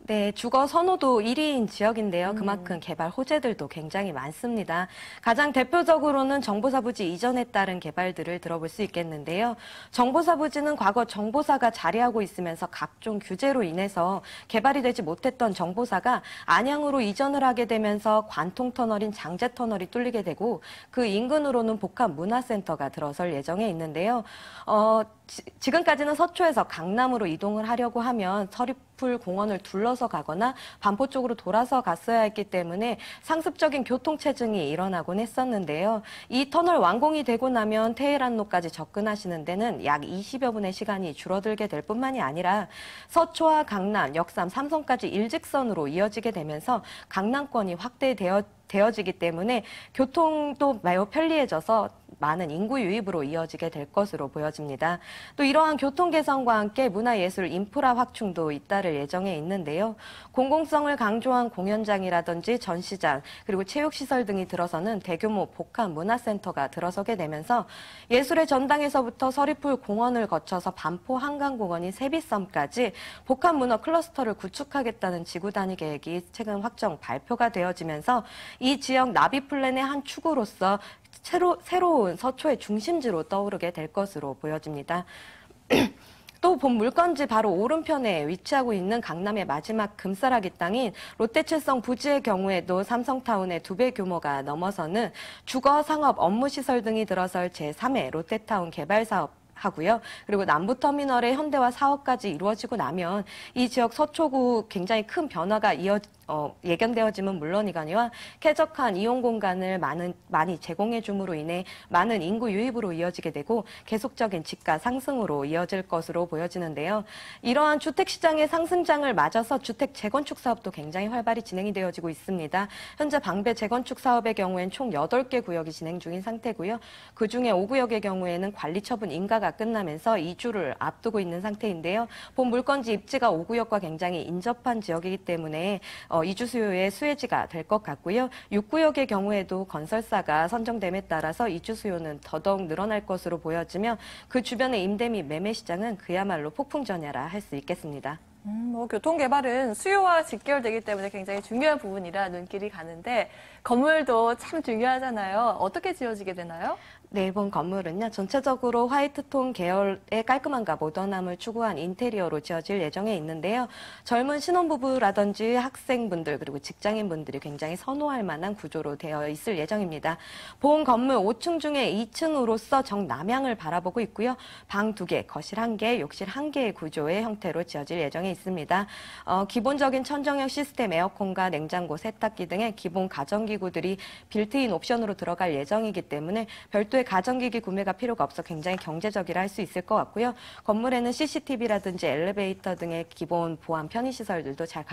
네, 주거 선호도 1위인 지역인데요. 그만큼 개발 호재들도 굉장히 많습니다. 가장 대표적으로는 정보사 부지 이전에 따른 개발들을 들어볼 수 있겠는데요. 정보사 부지는 과거 정보사가 자리하고 있으면서 각종 규제로 인해서 개발이 되지 못했던 정보사가 안양으로 이전을 하게 되면서 관통터널인 장제터널이 뚫리게 되고 그 인근으로는 복합문화센터가 들어설 예정에 있는데요. 지금까지는 서초에서 강남으로 이동을 하려고 하면 서리풀 공원을 둘러서 가거나 반포 쪽으로 돌아서 갔어야 했기 때문에 상습적인 교통체증이 일어나곤 했었는데요. 이 터널 완공이 되고 나면 테헤란로까지 접근하시는 데는 약 20여 분의 시간이 줄어들게 될 뿐만이 아니라 서초와 강남, 역삼, 삼성까지 일직선으로 이어지게 되면서 강남권이 확대되어지기 때문에 교통도 매우 편리해져서 많은 인구 유입으로 이어지게 될 것으로 보여집니다. 또 이러한 교통 개선과 함께 문화예술 인프라 확충도 잇따를 예정에 있는데요. 공공성을 강조한 공연장이라든지 전시장 그리고 체육시설 등이 들어서는 대규모 복합 문화센터가 들어서게 되면서 예술의 전당에서부터 서리풀 공원을 거쳐서 반포 한강공원인 세비섬까지 복합 문화 클러스터를 구축하겠다는 지구 단위 계획이 최근 확정 발표가 되어지면서 이 지역 나비 플랜의 한 축으로서 새로운 서초의 중심지로 떠오르게 될 것으로 보여집니다. 또 본 물건지 바로 오른편에 위치하고 있는 강남의 마지막 금싸라기 땅인 롯데칠성 부지의 경우에도 삼성타운의 2배 규모가 넘어서는 주거, 상업, 업무시설 등이 들어설 제3회 롯데타운 개발 사업 하고요. 그리고 남부터미널의 현대화 사업까지 이루어지고 나면 이 지역 서초구 굉장히 큰 변화가 예견되어짐은 물론이거니와 쾌적한 이용 공간을 많이 제공해 줌으로 인해 많은 인구 유입으로 이어지게 되고 계속적인 집가 상승으로 이어질 것으로 보여지는데요. 이러한 주택시장의 상승장을 맞아서 주택 재건축 사업도 굉장히 활발히 진행이 되어지고 있습니다. 현재 방배 재건축 사업의 경우엔 총 8개 구역이 진행 중인 상태고요. 그중에 5구역의 경우에는 관리처분 인가가 끝나면서 이주를 앞두고 있는 상태인데요. 본 물건지 입지가 5구역과 굉장히 인접한 지역이기 때문에 이주 수요의 수혜지가 될 것 같고요. 6구역의 경우에도 건설사가 선정됨에 따라서 이주 수요는 더더욱 늘어날 것으로 보여지며 그 주변의 임대 및 매매 시장은 그야말로 폭풍전야라 할 수 있겠습니다. 교통개발은 수요와 직결되기 때문에 굉장히 중요한 부분이라 눈길이 가는데 건물도 참 중요하잖아요. 어떻게 지어지게 되나요? 네, 이번 건물은요, 전체적으로 화이트톤 계열의 깔끔함과 모던함을 추구한 인테리어로 지어질 예정에 있는데요. 젊은 신혼부부라든지 학생분들 그리고 직장인분들이 굉장히 선호할 만한 구조로 되어 있을 예정입니다. 본 건물 5층 중에 2층으로서 정남향을 바라보고 있고요. 방 2개, 거실 1개, 욕실 1개의 구조의 형태로 지어질 예정에 있습니다. 기본적인 천정형 시스템 에어컨과 냉장고, 세탁기 등의 기본 가전기구들이 빌트인 옵션으로 들어갈 예정이기 때문에 별도의 가전기기 구매가 필요가 없어 굉장히 경제적이라 할 수 있을 것 같고요. 건물에는 CCTV라든지 엘리베이터 등의 기본 보안 편의시설들도 잘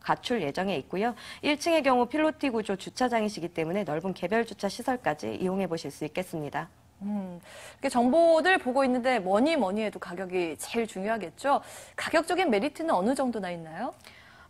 갖출 예정에 있고요. 1층의 경우 필로티 구조 주차장이시기 때문에 넓은 개별 주차 시설까지 이용해 보실 수 있겠습니다. 이렇게 정보들 보고 있는데 뭐니 해도 가격이 제일 중요하겠죠. 가격적인 메리트는 어느 정도나 있나요?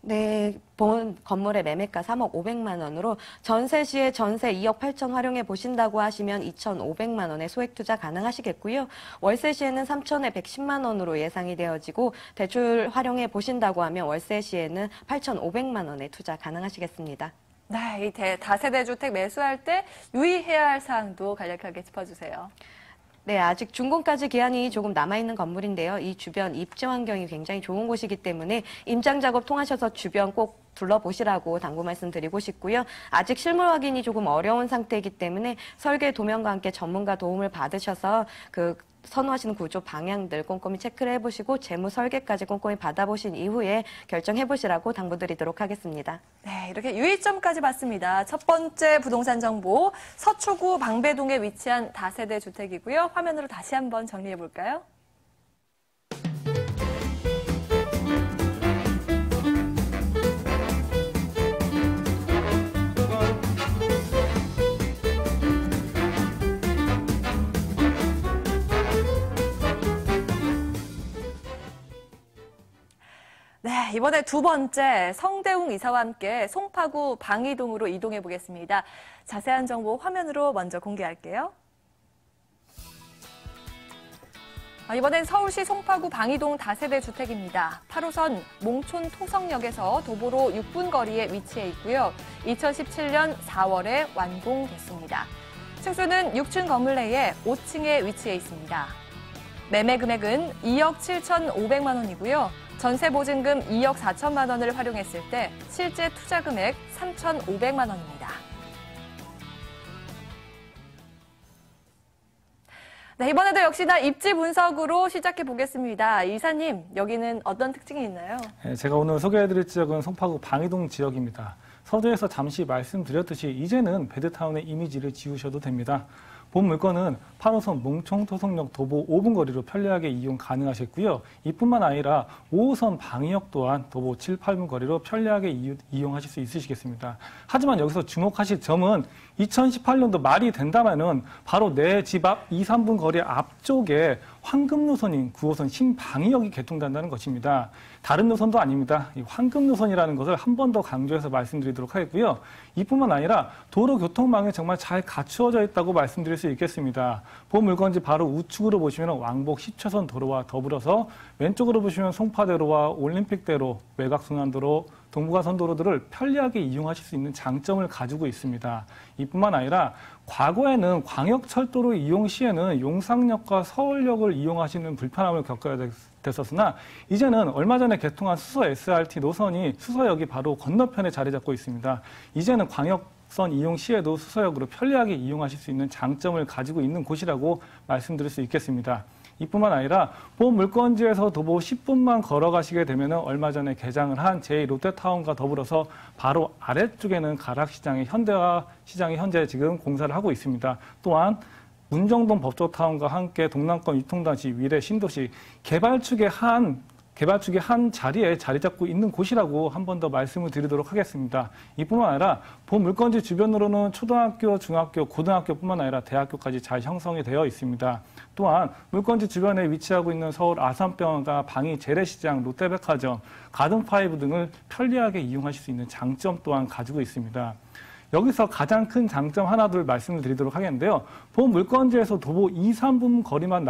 네, 본 건물의 매매가 3억 500만 원으로 전세 시에 전세 2억 8천 활용해 보신다고 하시면 2,500만 원의 소액 투자 가능하시겠고요. 월세 시에는 3천에 110만 원으로 예상이 되어지고 대출 활용해 보신다고 하면 월세 시에는 8,500만 원의 투자 가능하시겠습니다. 네, 이 다세대 주택 매수할 때 유의해야 할 사항도 간략하게 짚어주세요. 네, 아직 준공까지 기한이 조금 남아있는 건물인데요. 이 주변 입지 환경이 굉장히 좋은 곳이기 때문에 임장 작업 통하셔서 주변 꼭 둘러보시라고 당부 말씀드리고 싶고요. 아직 실물 확인이 조금 어려운 상태이기 때문에 설계 도면과 함께 전문가 도움을 받으셔서 선호하시는 구조 방향들 꼼꼼히 체크를 해보시고 재무 설계까지 꼼꼼히 받아보신 이후에 결정해보시라고 당부드리도록 하겠습니다. 네, 이렇게 유의점까지 봤습니다. 첫 번째 부동산 정보, 서초구 방배동에 위치한 다세대 주택이고요. 화면으로 다시 한번 정리해 볼까요? 네, 이번에 두 번째 성대웅 이사와 함께 송파구 방이동으로 이동해 보겠습니다. 자세한 정보 화면으로 먼저 공개할게요. 이번엔 서울시 송파구 방이동 다세대 주택입니다. 8호선 몽촌 토성역에서 도보로 6분 거리에 위치해 있고요. 2017년 4월에 완공됐습니다. 층수는 6층 건물 내에 5층에 위치해 있습니다. 매매 금액은 2억 7,500만 원이고요. 전세 보증금 2억 4천만 원을 활용했을 때 실제 투자 금액 3,500만 원입니다. 네, 이번에도 역시나 입지 분석으로 시작해 보겠습니다. 이사님, 여기는 어떤 특징이 있나요? 네, 제가 오늘 소개해드릴 지역은 송파구 방이동 지역입니다. 서두에서 잠시 말씀드렸듯이 이제는 배드타운의 이미지를 지우셔도 됩니다. 본 물건은 8호선 몽촌 토성역 도보 5분 거리로 편리하게 이용 가능하셨고요. 이뿐만 아니라 5호선 방이역 또한 도보 7, 8분 거리로 편리하게 이용하실 수 있으시겠습니다. 하지만 여기서 주목하실 점은 2018년도 말이 된다면은 바로 내 집 앞 2, 3분 거리 앞쪽에 황금 노선인 9호선 신방이역이 개통된다는 것입니다. 다른 노선도 아닙니다. 이 황금 노선이라는 것을 한 번 더 강조해서 말씀드리도록 하겠고요. 이뿐만 아니라 도로 교통망이 정말 잘 갖추어져 있다고 말씀드릴 수 있겠습니다. 본 물건지 바로 우측으로 보시면 왕복 10차선 도로와 더불어서 왼쪽으로 보시면 송파대로와 올림픽대로, 외곽순환도로, 동부가선도로들을 편리하게 이용하실 수 있는 장점을 가지고 있습니다. 이뿐만 아니라 과거에는 광역철도로 이용 시에는 용산역과 서울역을 이용하시는 불편함을 겪어야 됐었으나 이제는 얼마 전에 개통한 수서 SRT 노선이 수서역이 바로 건너편에 자리 잡고 있습니다. 이제는 광역선 이용 시에도 수서역으로 편리하게 이용하실 수 있는 장점을 가지고 있는 곳이라고 말씀드릴 수 있겠습니다. 이뿐만 아니라 본 물건지에서 도보 10분만 걸어가시게 되면 얼마 전에 개장을 한 제2롯데타운과 더불어서 바로 아래쪽에는 가락시장의 현대화 시장이 현재 지금 공사를 하고 있습니다. 또한 문정동 법조타운과 함께 동남권 유통단지 위례 신도시 개발축의 한 자리에 자리 잡고 있는 곳이라고 한 번 더 말씀을 드리도록 하겠습니다. 이뿐만 아니라 본 물건지 주변으로는 초등학교, 중학교, 고등학교뿐만 아니라 대학교까지 잘 형성이 되어 있습니다. 또한 물건지 주변에 위치하고 있는 서울 아산병원과 방위 재래시장, 롯데백화점, 가든파이브 등을 편리하게 이용하실 수 있는 장점 또한 가지고 있습니다. 여기서 가장 큰 장점 하나 둘 말씀을 드리도록 하겠는데요. 본 물건지에서 도보 2, 3분 거리만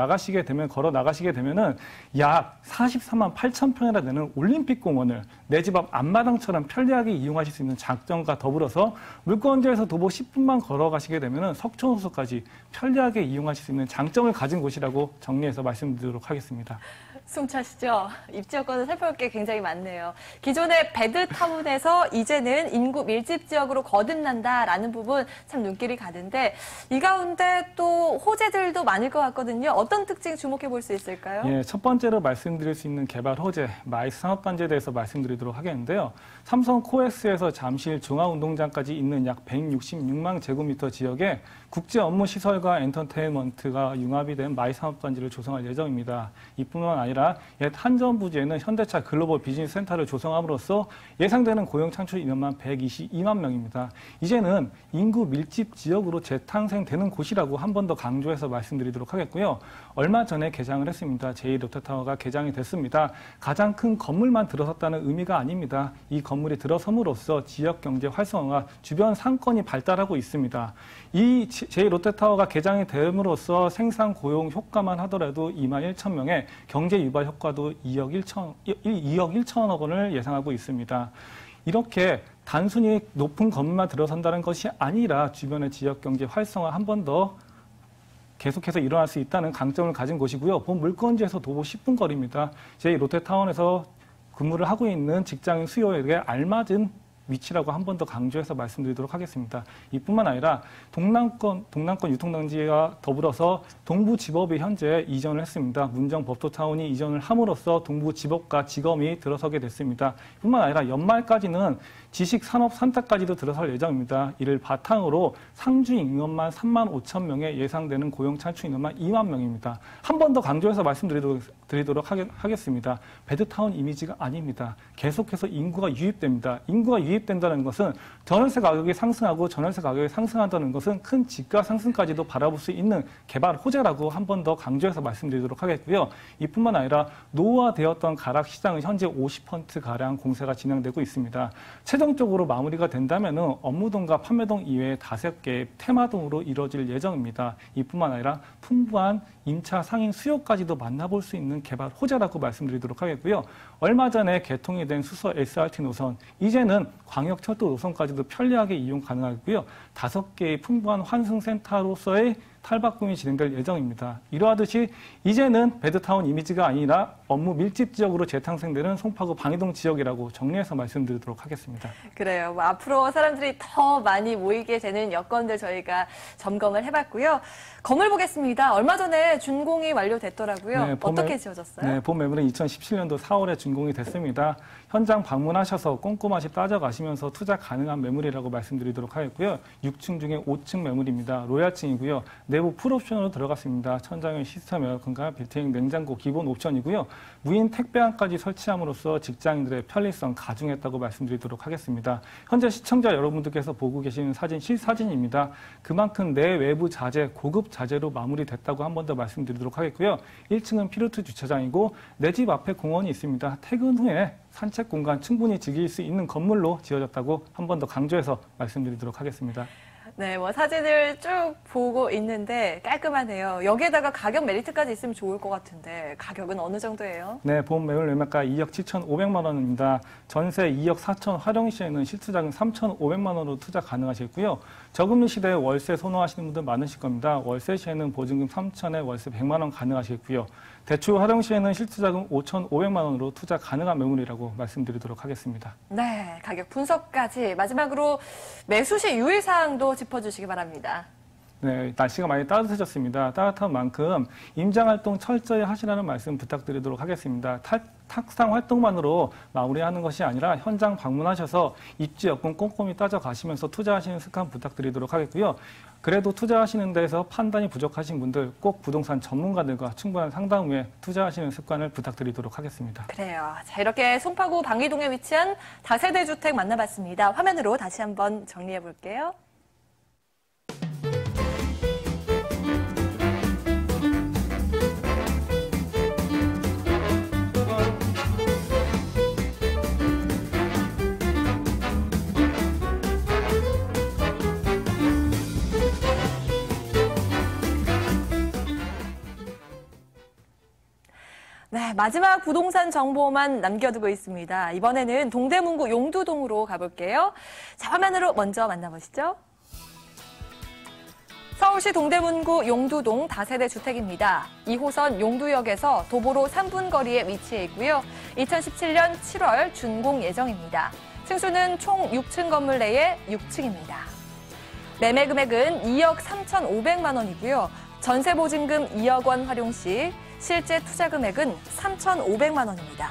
걸어 나가시게 되면은 약 44만 8천 평이나 되는 올림픽공원을 내 집 앞 앞마당처럼 편리하게 이용하실 수 있는 장점과 더불어서 물건지에서 도보 10분만 걸어가시게 되면은 석촌호수까지 편리하게 이용하실 수 있는 장점을 가진 곳이라고 정리해서 말씀드리도록 하겠습니다. 숨 차시죠? 입지 여건을 살펴볼 게 굉장히 많네요. 기존의 배드타운에서 이제는 인구 밀집 지역으로 거듭난다라는 부분 참 눈길이 가는데 이 가운데 또 호재들도 많을 것 같거든요. 어떤 특징 주목해 볼 수 있을까요? 예, 첫 번째로 말씀드릴 수 있는 개발 호재, 마이스 산업단지에 대해서 말씀드리도록 하겠는데요. 삼성 코엑스에서 잠실 중앙운동장까지 있는 약 166만 제곱미터 지역에 국제 업무 시설과 엔터테인먼트가 융합이 된 마이 산업단지를 조성할 예정입니다. 이뿐만 아니라 옛 한전 부지에는 현대차 글로벌 비즈니스 센터를 조성함으로써 예상되는 고용 창출 인원만 122만 명입니다. 이제는 인구 밀집 지역으로 재탄생되는 곳이라고 한 번 더 강조해서 말씀드리도록 하겠고요. 얼마 전에 개장을 했습니다. 제2롯데타워가 개장이 됐습니다. 가장 큰 건물만 들어섰다는 의미가 아닙니다. 이 건물이 들어섬으로써 지역 경제 활성화와 주변 상권이 발달하고 있습니다. 이 제2롯데타워가 개장이 됨으로써 생산 고용 효과만 하더라도 2만 1천 명의 경제 유발 효과도 2억 1천억 원을 예상하고 있습니다. 이렇게 단순히 높은 건물만 들어선다는 것이 아니라 주변의 지역 경제 활성화 한 번 더 계속해서 일어날 수 있다는 강점을 가진 곳이고요. 본 물건지에서 도보 10분 거리입니다. 제2롯데타운에서 근무를 하고 있는 직장인 수요에게 알맞은 위치라고 한 번 더 강조해서 말씀드리도록 하겠습니다. 이뿐만 아니라 동남권 유통단지와 더불어서 동부지법이 현재 이전을 했습니다. 문정법조타운이 이전을 함으로써 동부지법과 지검이 들어서게 됐습니다. 뿐만 아니라 연말까지는 지식산업산탁까지도 들어설 예정입니다. 이를 바탕으로 상주 인원만 3만 5천 명에 예상되는 고용 창출 인원만 2만 명입니다. 한 번 더 강조해서 말씀드리도록 하겠습니다. 배드타운 이미지가 아닙니다. 계속해서 인구가 유입됩니다. 인구가 유입 유입된다는 것은 전월세 가격이 상승하고 전월세 가격이 상승한다는 것은 큰 집가 상승까지도 바라볼 수 있는 개발 호재라고 한 번 더 강조해서 말씀드리도록 하겠고요. 이뿐만 아니라 노후화되었던 가락 시장은 현재 50%가량 공세가 진행되고 있습니다. 최종적으로 마무리가 된다면 업무동과 판매동 이외에 5개의 테마동으로 이루어질 예정입니다. 이뿐만 아니라 풍부한 임차 상인 수요까지도 만나볼 수 있는 개발 호재라고 말씀드리도록 하겠고요. 얼마 전에 개통이 된 수서 SRT 노선, 이제는 광역철도 노선까지도 편리하게 이용 가능하고요. 5개의 풍부한 환승센터로서의 탈바꿈이 진행될 예정입니다. 이러하듯이 이제는 배드타운 이미지가 아니라 업무 밀집 지역으로 재탄생되는 송파구 방이동 지역이라고 정리해서 말씀드리도록 하겠습니다. 그래요. 뭐 앞으로 사람들이 더 많이 모이게 되는 여건들 저희가 점검을 해봤고요. 건물 보겠습니다. 얼마 전에 준공이 완료됐더라고요. 네, 어떻게 지어졌어요? 네, 본 매물은 2017년도 4월에 준공이 됐습니다. 현장 방문하셔서 꼼꼼하게 따져가시면서 투자 가능한 매물이라고 말씀드리도록 하겠고요. 6층 중에 5층 매물입니다. 로얄층이고요. 내부 풀옵션으로 들어갔습니다. 천장에 시스템 에어컨과 빌트인 냉장고 기본 옵션이고요. 무인 택배함까지 설치함으로써 직장인들의 편리성 가중했다고 말씀드리도록 하겠습니다. 현재 시청자 여러분들께서 보고 계시는 사진 실사진입니다. 그만큼 내외부 자재, 고급 자재로 마무리됐다고 한 번 더 말씀드리도록 하겠고요. 1층은 피르트 주차장이고 내 집 앞에 공원이 있습니다. 퇴근 후에 산책 공간 충분히 즐길 수 있는 건물로 지어졌다고 한 번 더 강조해서 말씀드리도록 하겠습니다. 네, 뭐 사진을 쭉 보고 있는데 깔끔하네요. 여기에다가 가격 메리트까지 있으면 좋을 것 같은데 가격은 어느 정도예요? 네, 본 매물 매매가 2억 7,500만 원입니다. 전세 2억 4천, 활용 시에는 실투자금 3,500만 원으로 투자 가능하시고요. 저금리 시대에 월세 선호하시는 분들 많으실 겁니다. 월세 시에는 보증금 3천에 월세 100만 원 가능하시고요. 대출 활용 시에는 실투자금 5,500만 원으로 투자 가능한 매물이라고 말씀드리도록 하겠습니다. 네, 가격 분석까지 마지막으로 매수 시 유의사항도 짚어주시기 바랍니다. 네, 날씨가 많이 따뜻해졌습니다. 따뜻한 만큼 임장활동 철저히 하시라는 말씀 부탁드리도록 하겠습니다. 탁상 활동만으로 마무리하는 것이 아니라 현장 방문하셔서 입지 여건 꼼꼼히 따져가시면서 투자하시는 습관 부탁드리도록 하겠고요. 그래도 투자하시는 데서 판단이 부족하신 분들 꼭 부동산 전문가들과 충분한 상담 후에 투자하시는 습관을 부탁드리도록 하겠습니다. 그래요. 자, 이렇게 송파구 방이동에 위치한 다세대 주택 만나봤습니다. 화면으로 다시 한번 정리해 볼게요. 네, 마지막 부동산 정보만 남겨두고 있습니다. 이번에는 동대문구 용두동으로 가볼게요. 자, 화면으로 먼저 만나보시죠. 서울시 동대문구 용두동 다세대 주택입니다. 2호선 용두역에서 도보로 3분 거리에 위치해 있고요. 2017년 7월 준공 예정입니다. 층수는 총 6층 건물 내에 6층입니다. 매매 금액은 2억 3,500만 원이고요. 전세 보증금 2억 원 활용 시 실제 투자 금액은 3,500만 원입니다.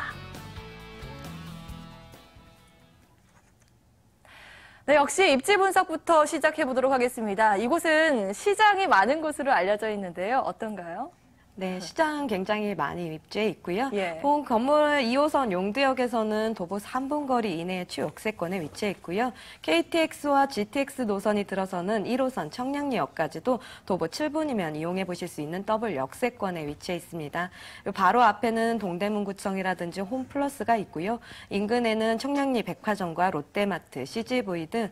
네, 역시 입지 분석부터 시작해 보도록 하겠습니다. 이곳은 시장이 많은 곳으로 알려져 있는데요. 어떤가요? 네, 시장 굉장히 많이 입지해 있고요. 예. 본 건물 2호선 용두역에서는 도보 3분 거리 이내에 취역세권에 위치해 있고요. KTX와 GTX 노선이 들어서는 1호선 청량리역까지도 도보 7분이면 이용해 보실 수 있는 더블 역세권에 위치해 있습니다. 바로 앞에는 동대문구청이라든지 홈플러스가 있고요. 인근에는 청량리 백화점과 롯데마트, CGV 등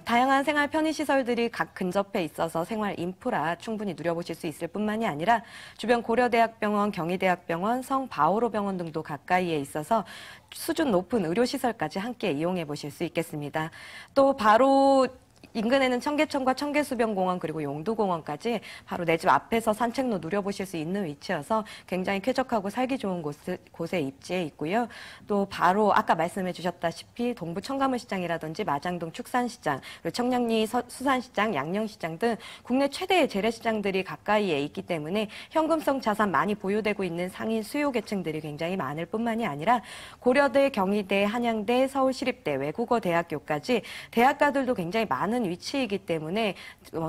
다양한 생활 편의시설들이 각 근접해 있어서 생활 인프라 충분히 누려보실 수 있을 뿐만이 아니라 주변 고려대학병원, 경희대학병원, 성바오로병원 등도 가까이에 있어서 수준 높은 의료시설까지 함께 이용해 보실 수 있겠습니다. 또 바로 인근에는 청계천과 청계수변공원 그리고 용두공원까지 바로 내 집 앞에서 산책로 누려보실 수 있는 위치여서 굉장히 쾌적하고 살기 좋은 곳에 입지해 있고요. 또 바로 아까 말씀해 주셨다시피 동부 청가물시장이라든지 마장동 축산시장, 그리고 청량리 수산시장, 양령시장 등 국내 최대의 재래시장들이 가까이에 있기 때문에 현금성 자산 많이 보유되고 있는 상인 수요 계층들이 굉장히 많을 뿐만이 아니라 고려대, 경희대, 한양대, 서울시립대, 외국어대학교까지 대학가들도 굉장히 많은 많은 위치이기 때문에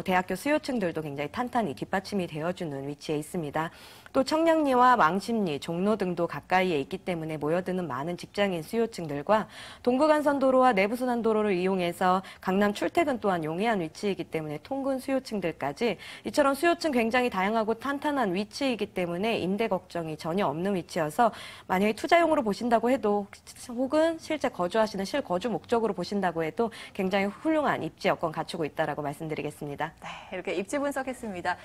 대학교 수요층들도 굉장히 탄탄히 뒷받침이 되어주는 위치에 있습니다. 또 청량리와 왕십리, 종로 등도 가까이에 있기 때문에 모여드는 많은 직장인 수요층들과 동부간선도로와 내부순환도로를 이용해서 강남 출퇴근 또한 용이한 위치이기 때문에 통근 수요층들까지 이처럼 수요층 굉장히 다양하고 탄탄한 위치이기 때문에 임대 걱정이 전혀 없는 위치여서 만약에 투자용으로 보신다고 해도 혹은 실제 거주하시는 실거주 목적으로 보신다고 해도 굉장히 훌륭한 입지 여건 갖추고 있다라고 말씀드리겠습니다. 네, 이렇게 입지 분석했습니다.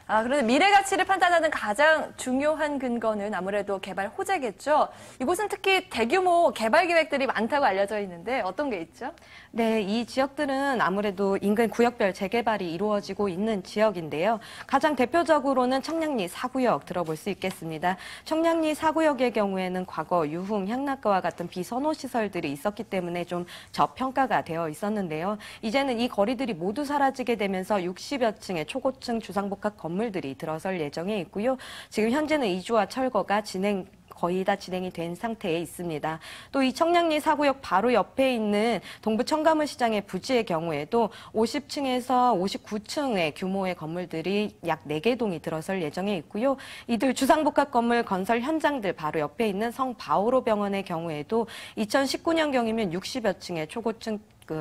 그런데 미래 가치를 판단하는 가장 중요한 근거는 아무래도 개발 호재겠죠. 이곳은 특히 대규모 개발 계획들이 많다고 알려져 있는데 어떤 게 있죠? 네, 이 지역들은 아무래도 인근 구역별 재개발이 이루어지고 있는 지역인데요. 가장 대표적으로는 청량리 4구역 들어볼 수 있겠습니다. 청량리 4구역의 경우에는 과거 유흥, 향락가와 같은 비선호 시설들이 있었기 때문에 좀 저평가가 되어 있었는데요. 이제는 이 거리들이 모두 사라지게 되면서 60여 층의 초고층 주상복합 건물들이 들어설 예정에 있고요. 지금 현재는 이주와 철거가 거의 다 진행이 된 상태에 있습니다. 또 이 청량리 4구역 바로 옆에 있는 동부 청가물 시장의 부지의 경우에도 50층에서 59층의 규모의 건물들이 약 4개 동이 들어설 예정에 있고요. 이들 주상복합 건물 건설 현장들 바로 옆에 있는 성바오로 병원의 경우에도 2019년경이면 60여 층의 초고층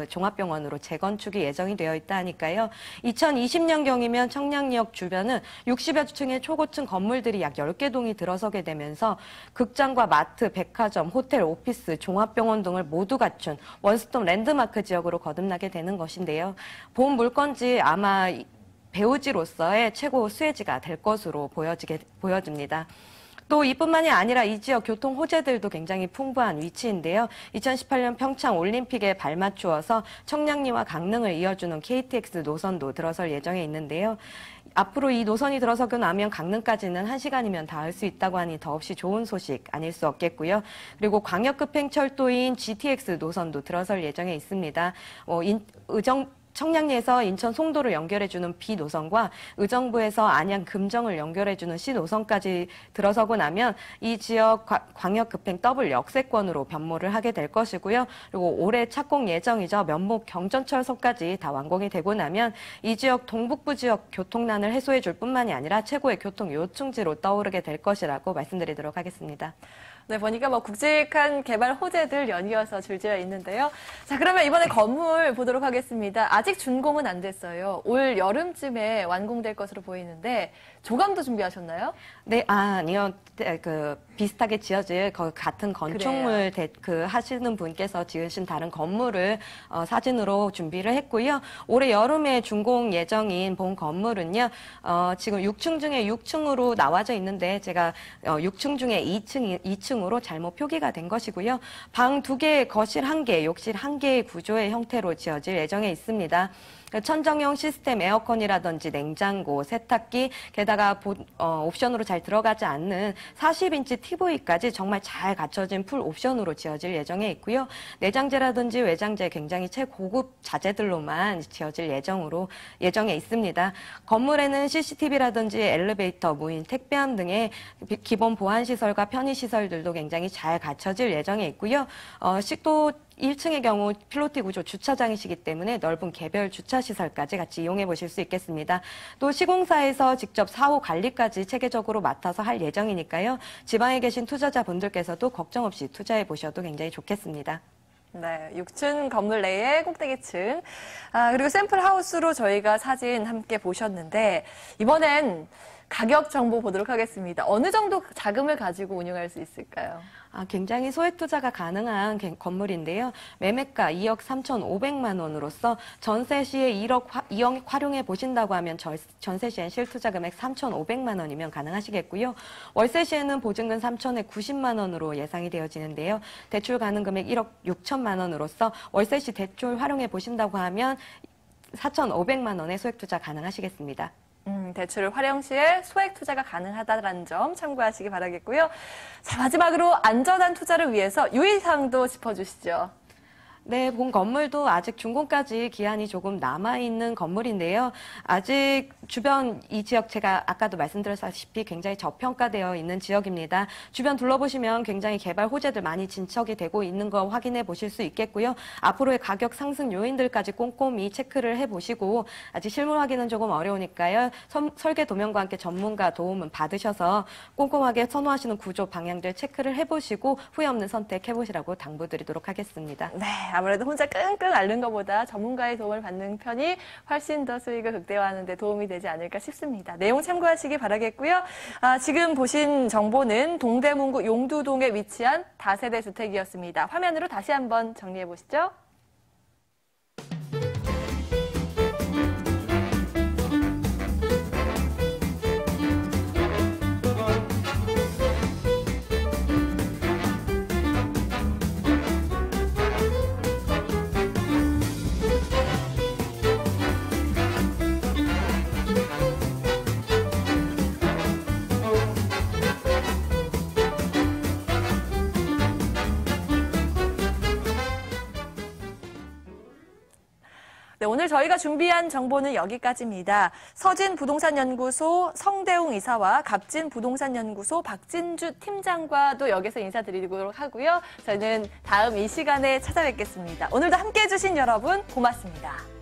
종합병원으로 재건축이 예정이 되어 있다 하니까요. 2020년경이면 청량리역 주변은 60여 층의 초고층 건물들이 약 10개 동이 들어서게 되면서 극장과 마트, 백화점, 호텔, 오피스, 종합병원 등을 모두 갖춘 원스톱 랜드마크 지역으로 거듭나게 되는 것인데요. 본 물건지 아마 배우지로서의 최고 수혜지가 될 것으로 보여집니다. 또 이뿐만이 아니라 이 지역 교통 호재들도 굉장히 풍부한 위치인데요. 2018년 평창 올림픽에 발맞추어서 청량리와 강릉을 이어주는 KTX 노선도 들어설 예정에 있는데요. 앞으로 이 노선이 들어서고 나면 강릉까지는 1시간이면 닿을 수 있다고 하니 더없이 좋은 소식 아닐 수 없겠고요. 그리고 광역급행철도인 GTX 노선도 들어설 예정에 있습니다. 청량리에서 인천 송도를 연결해주는 B 노선과 의정부에서 안양 금정을 연결해주는 C 노선까지 들어서고 나면 이 지역 광역급행 더블 역세권으로 변모를 하게 될 것이고요. 그리고 올해 착공 예정이죠. 면목 경전철서까지 다 완공이 되고 나면 이 지역 동북부 지역 교통난을 해소해 줄 뿐만이 아니라 최고의 교통 요충지로 떠오르게 될 것이라고 말씀드리도록 하겠습니다. 네, 보니까 굵직한 개발 호재들 연이어서 줄지어 있는데요. 자, 그러면 이번에 건물 보도록 하겠습니다. 아직 준공은 안 됐어요. 올 여름쯤에 완공될 것으로 보이는데 조감도 준비하셨나요? 네, 아니요. 비슷하게 지어질 같은 건축물 하시는 분께서 지으신 다른 건물을 사진으로 준비를 했고요. 올해 여름에 준공 예정인 본 건물은요. 지금 6층 중에 6층으로 나와져 있는데 제가 6층 중에 2층으로 잘못 표기가 된 것이고요. 방 2개, 거실 1개, 욕실 1개의 구조의 형태로 지어질 예정에 있습니다. 천정형 시스템 에어컨이라든지 냉장고, 세탁기, 게다가 옵션으로 잘 들어가지 않는 40인치 TV까지 정말 잘 갖춰진 풀 옵션으로 지어질 예정에 있고요. 내장재라든지 외장재 굉장히 최고급 자재들로만 지어질 예정에 있습니다. 건물에는 CCTV라든지 엘리베이터, 무인 택배함 등의 기본 보안시설과 편의시설들도 굉장히 잘 갖춰질 예정에 있고요. 또 1층의 경우 필로티 구조 주차장이시기 때문에 넓은 개별 주차시설까지 같이 이용해 보실 수 있겠습니다. 또 시공사에서 직접 사후 관리까지 체계적으로 맡아서 할 예정이니까요. 지방에 계신 투자자분들께서도 걱정 없이 투자해 보셔도 굉장히 좋겠습니다. 네, 6층 건물 내에 꼭대기층. 그리고 샘플 하우스로 저희가 사진 함께 보셨는데 이번엔 가격 정보 보도록 하겠습니다. 어느 정도 자금을 가지고 운영할 수 있을까요? 굉장히 소액 투자가 가능한 건물인데요. 매매가 2억 3,500만 원으로서 전세 시에 2억 활용해 보신다고 하면 전세 시엔 실투자 금액 3,500만 원이면 가능하시겠고요. 월세 시에는 보증금 3,000에 90만 원으로 예상이 되어지는데요. 대출 가능 금액 1억 6천만 원으로서 월세 시 대출 활용해 보신다고 하면 4,500만 원의 소액 투자 가능하시겠습니다. 대출을 활용 시에 소액 투자가 가능하다는 점 참고하시기 바라겠고요. 자, 마지막으로 안전한 투자를 위해서 유의사항도 짚어주시죠. 네, 본 건물도 아직 준공까지 기한이 조금 남아있는 건물인데요. 아직 주변 이 지역 제가 아까도 말씀드렸다시피 굉장히 저평가되어 있는 지역입니다. 주변 둘러보시면 굉장히 개발 호재들 많이 진척이 되고 있는 거 확인해 보실 수 있겠고요. 앞으로의 가격 상승 요인들까지 꼼꼼히 체크를 해보시고 아직 실물 확인은 조금 어려우니까요. 설계 도면과 함께 전문가 도움은 받으셔서 꼼꼼하게 선호하시는 구조 방향들 체크를 해보시고 후회 없는 선택해보시라고 당부드리도록 하겠습니다. 네, 아무래도 혼자 끙끙 앓는 것보다 전문가의 도움을 받는 편이 훨씬 더 수익을 극대화하는 데 도움이 되지 않을까 싶습니다. 내용 참고하시기 바라겠고요. 지금 보신 정보는 동대문구 용두동에 위치한 다세대 주택이었습니다. 화면으로 다시 한번 정리해 보시죠. 네, 오늘 저희가 준비한 정보는 여기까지입니다. 서진부동산연구소 성대웅 이사와 갑진부동산연구소 박진주 팀장과도 여기서 인사드리도록 하고요. 저는 다음 이 시간에 찾아뵙겠습니다. 오늘도 함께해 주신 여러분 고맙습니다.